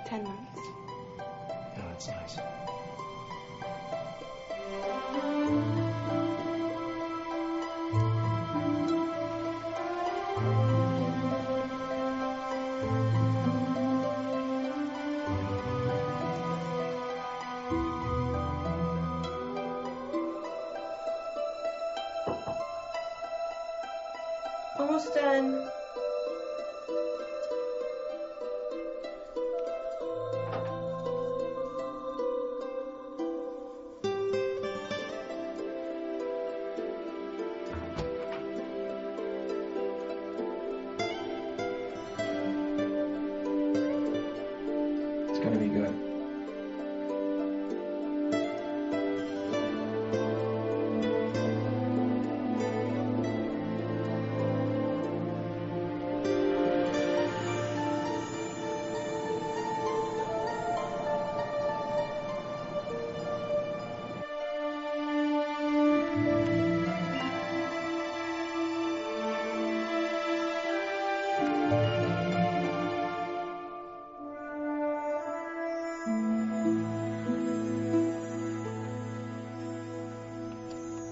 10 months. Yeah, that's nice. Almost done. It's gonna be good.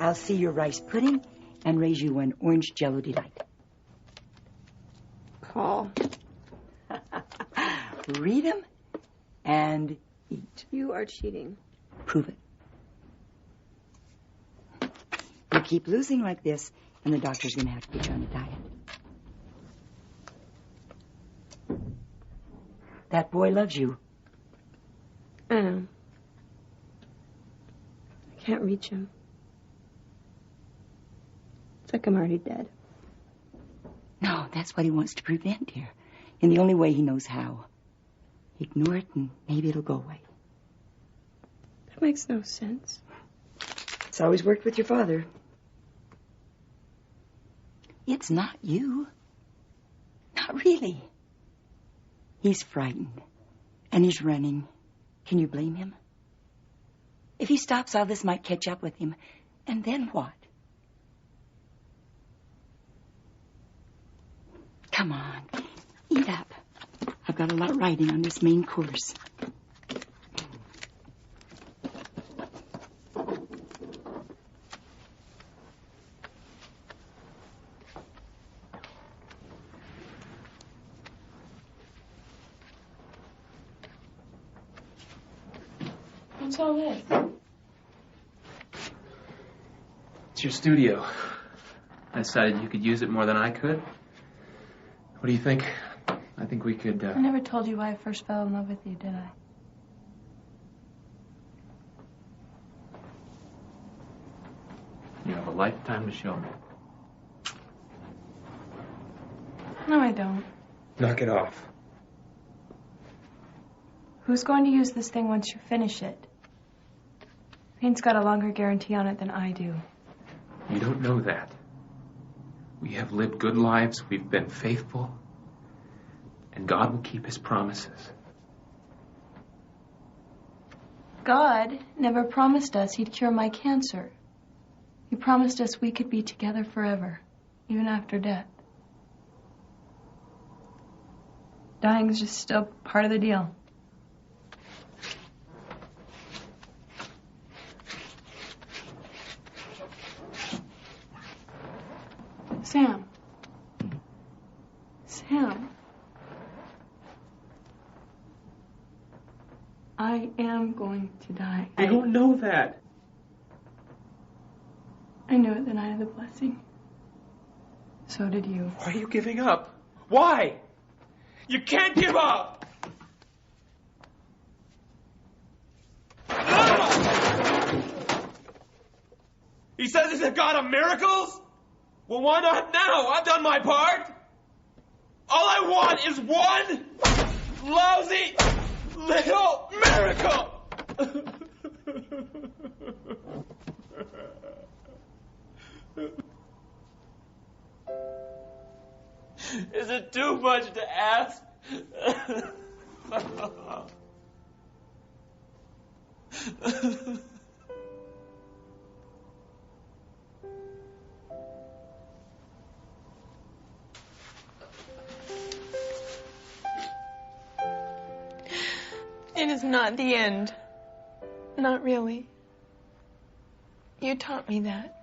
I'll see your rice pudding and raise you one orange Jello delight. Paul. Read 'em and eat. You are cheating. Prove it. You keep losing like this, and the doctor's going to have to put you on a diet. That boy loves you. I know. I can't reach him. It's like I'm already dead. No, that's what he wants to prevent, dear. In the only way he knows how. Ignore it and maybe it'll go away. That makes no sense. It's always worked with your father. It's not you. Not really. He's frightened. And he's running. Can you blame him? If he stops, all this might catch up with him. And then what? Come on. Eat up. I've got a lot riding on this main course. What's all this? It's your studio. I decided you could use it more than I could. What do you think? I think we could, I never told you why I first fell in love with you, did I? You have a lifetime to show me. No, I don't. Knock it off. Who's going to use this thing once you finish it? Paint's got a longer guarantee on it than I do. You don't know that. We have lived good lives. We've been faithful. And God will keep his promises. God never promised us he'd cure my cancer. He promised us we could be together forever, even after death. Dying's just still part of the deal. Sam. Sam. I am going to die. I don't know that. I knew it the night of the blessing. So did you. Why are you giving up? Why? You can't give up! He says he's a God of miracles? Well, why not now? I've done my part. All I want is one lousy little miracle. Is it too much to ask? It is not the end. Not really. You taught me that.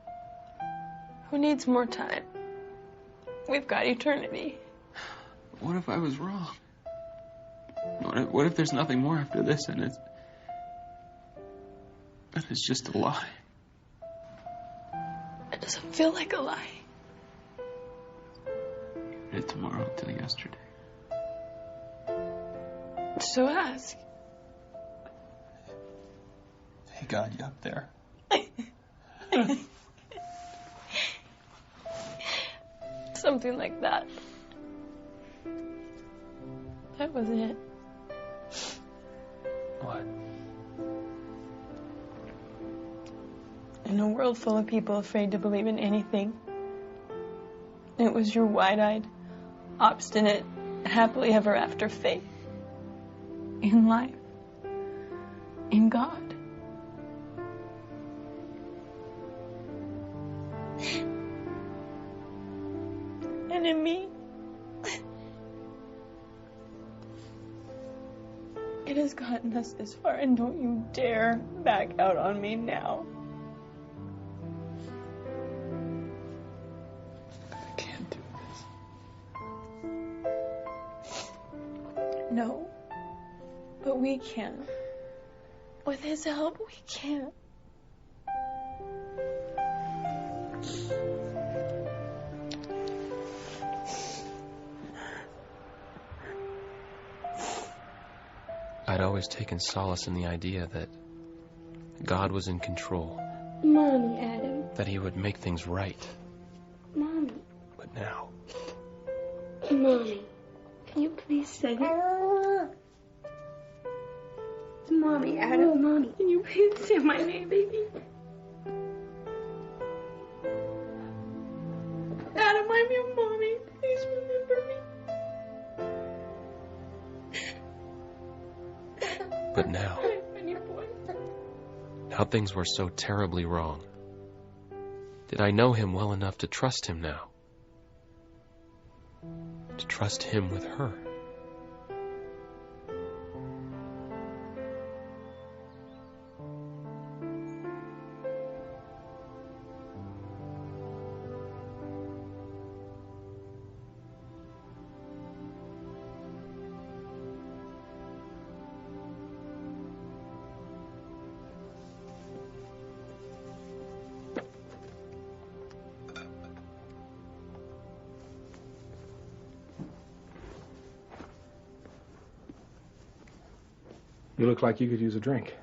Who needs more time? We've got eternity. What if I was wrong? What if there's nothing more after this and it's just a lie? It doesn't feel like a lie. I did tomorrow until yesterday. So ask. Hey, God, you up there? Something like that. That was it. What? In a world full of people afraid to believe in anything, it was your wide-eyed, obstinate, happily ever after faith in life, in God. And in me. It has gotten us this far, and don't you dare back out on me now. I can't do this. No. But we can. With his help, we can. I'd always taken solace in the idea that God was in control, Mommy, Adam. that he would make things right. Mommy. But now, Mommy. Can you please say it? Mommy, Adam. Oh, Mommy. Can you please say my name, baby? Adam, I'm your mommy. Please remember me. but now things were so terribly wrong. Did I know him well enough to trust him now? To trust him with her? You look like you could use a drink.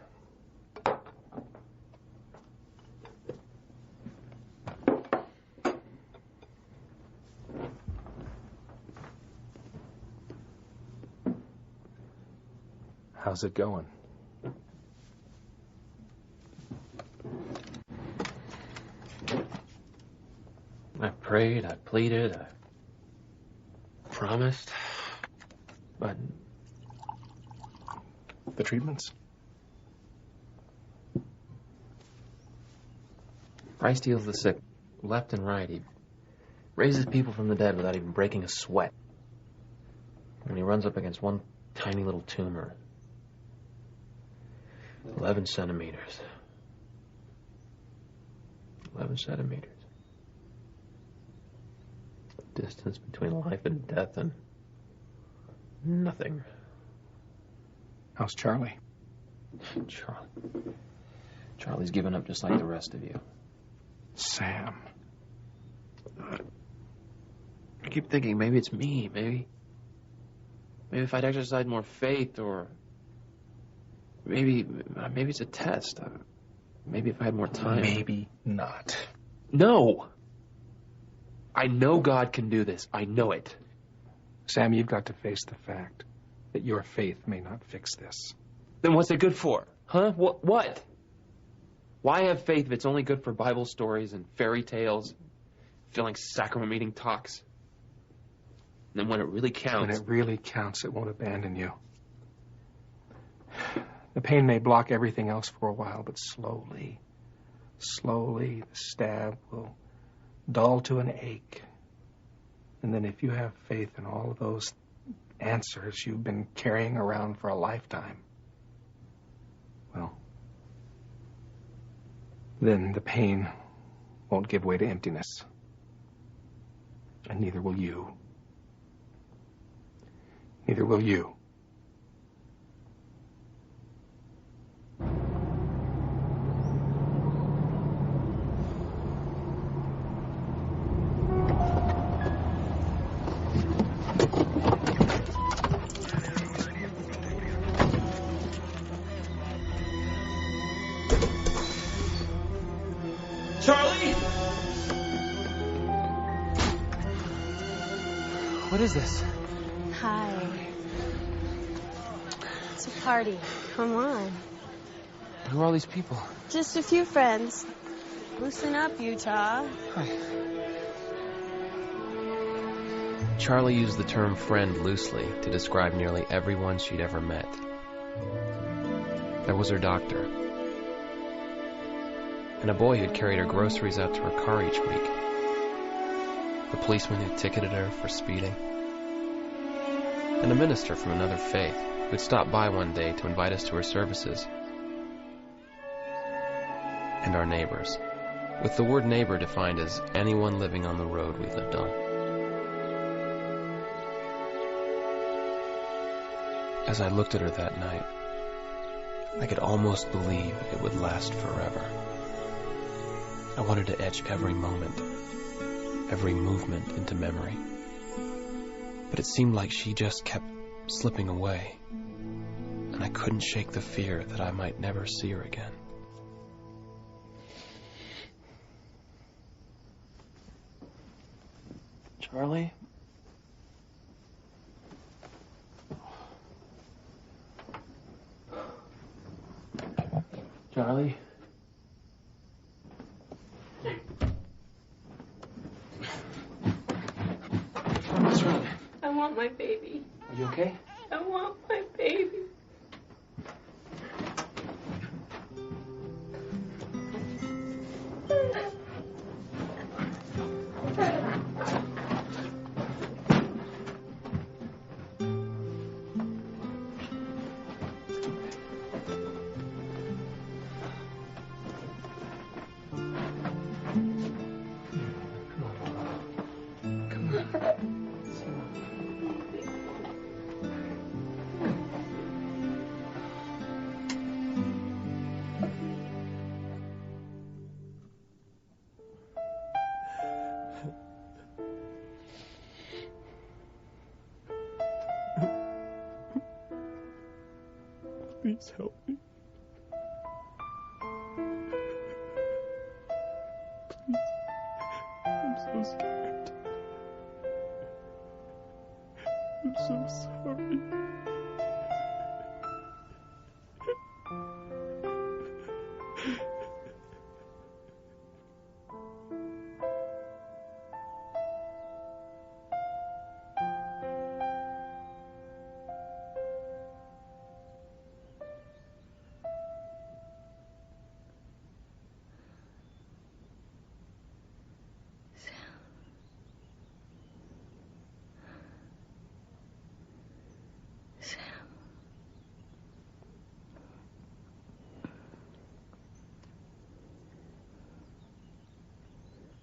How's it going? I prayed, I pleaded, I promised, but the treatments? Christ heals the sick left and right. He raises people from the dead without even breaking a sweat. When he runs up against one tiny little tumor, 11 centimeters. 11 centimeters. The distance between life and death and nothing. How's Charlie? Charlie's given up just like the rest of you. Sam. I keep thinking maybe it's me, maybe if I'd exercised more faith, or maybe it's a test. Maybe if I had more time. Maybe not. No! I know God can do this. I know it. Sam, you've got to face the fact that your faith may not fix this. Then what's it good for? Huh? What? Why have faith if it's only good for Bible stories and fairy tales, filling sacrament meeting talks? And then when it really counts... When it really counts, it won't abandon you. The pain may block everything else for a while, but slowly, the stab will dull to an ache. And then if you have faith in all of those answers you've been carrying around for a lifetime, then the pain won't give way to emptiness. And neither will you. Neither will you. Charlie! What is this? Hi. It's a party. Come on. Who are all these people? Just a few friends. Loosen up, Utah. Hi. Charlie used the term friend loosely to describe nearly everyone she'd ever met. There was her doctor, and a boy who'd carried her groceries out to her car each week, the policeman who ticketed her for speeding, and a minister from another faith who'd stopped by one day to invite us to her services, and our neighbors, with the word neighbor defined as anyone living on the road we lived on. As I looked at her that night, I could almost believe it would last forever. I wanted to etch every moment, every movement into memory. But it seemed like she just kept slipping away, and I couldn't shake the fear that I might never see her again. Charlie? Charlie? What's wrong? I want my baby. Are you okay? I want my baby. Please help me. Please. I'm so scared. I'm so sorry.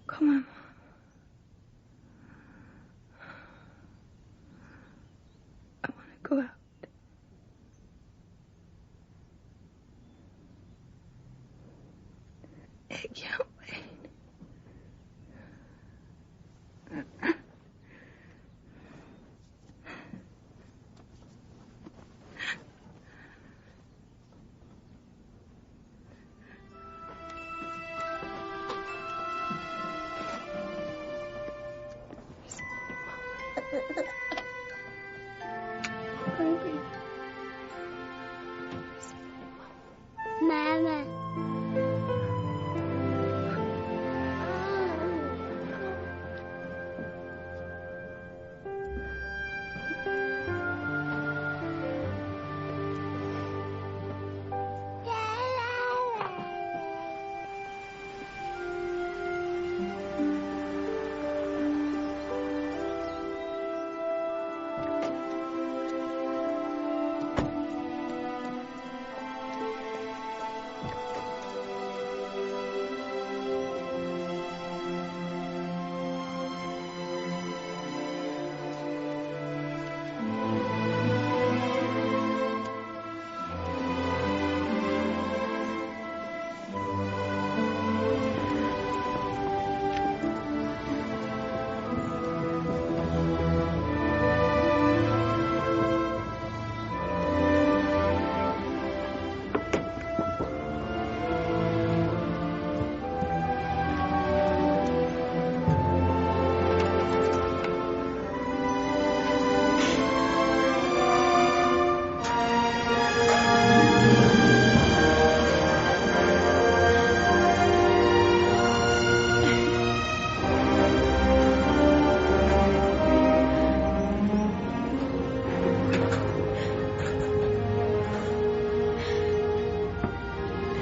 Come on. I want to go out. I can't wait. Mama.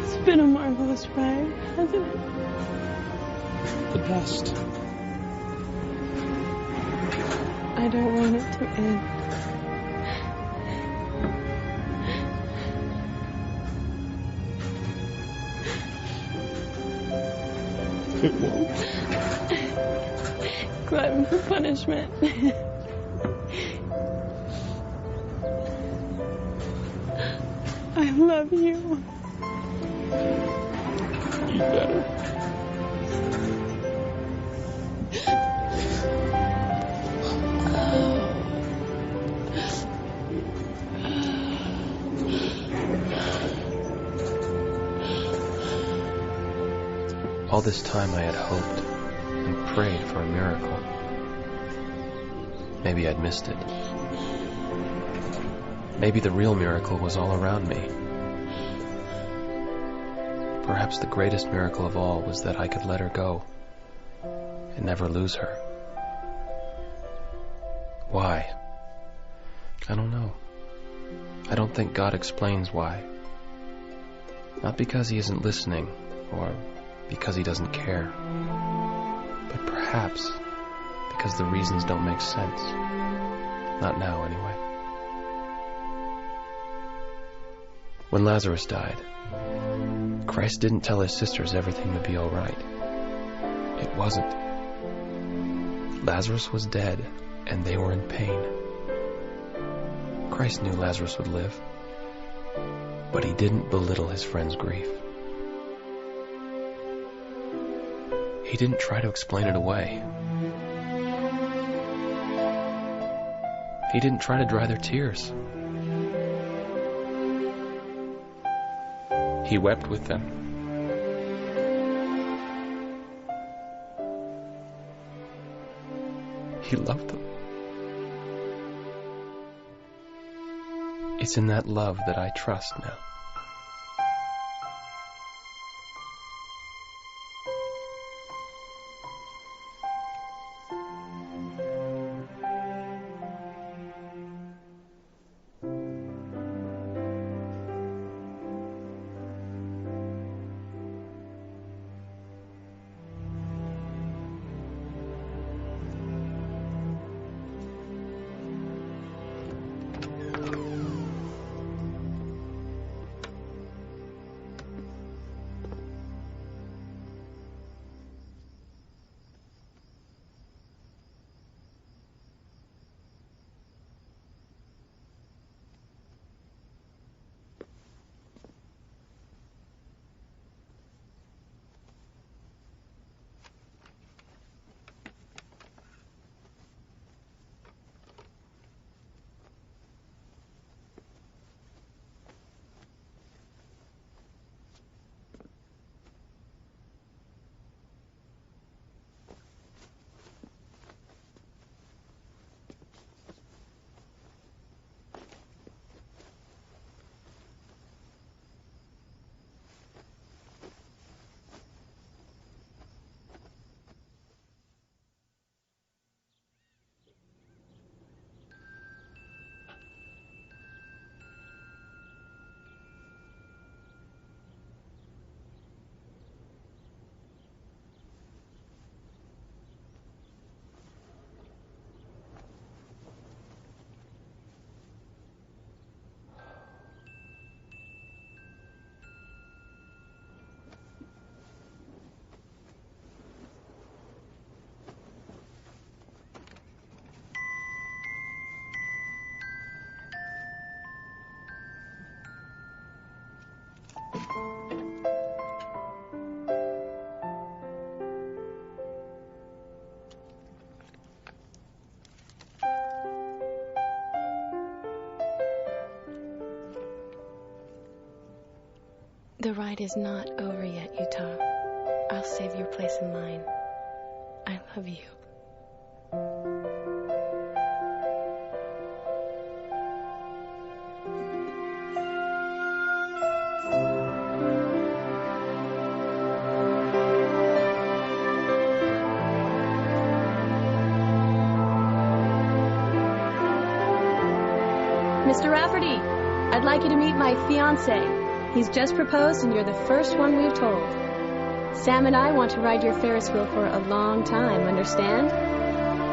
It's been a marvelous ride, hasn't it? The best. I don't want it to end. It won't. Glutton for punishment. I love you. You better. All this time I had hoped and prayed for a miracle. Maybe I'd missed it. Maybe the real miracle was all around me. Perhaps the greatest miracle of all was that I could let her go and never lose her. Why? I don't know. I don't think God explains why. Not because he isn't listening or because he doesn't care, but perhaps because the reasons don't make sense. Not now, anyway. When Lazarus died, Christ didn't tell his sisters everything would be all right. It wasn't. Lazarus was dead, and they were in pain. Christ knew Lazarus would live, but he didn't belittle his friend's grief. He didn't try to explain it away. He didn't try to dry their tears. He wept with them. He loved them. It's in that love that I trust now. The ride is not over yet, Utah. I'll save your place in mine. I love you. Mr. Rafferty, I'd like you to meet my fiancé. He's just proposed and you're the first one we've told. Sam and I want to ride your Ferris wheel for a long time, understand?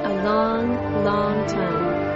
A long, long time.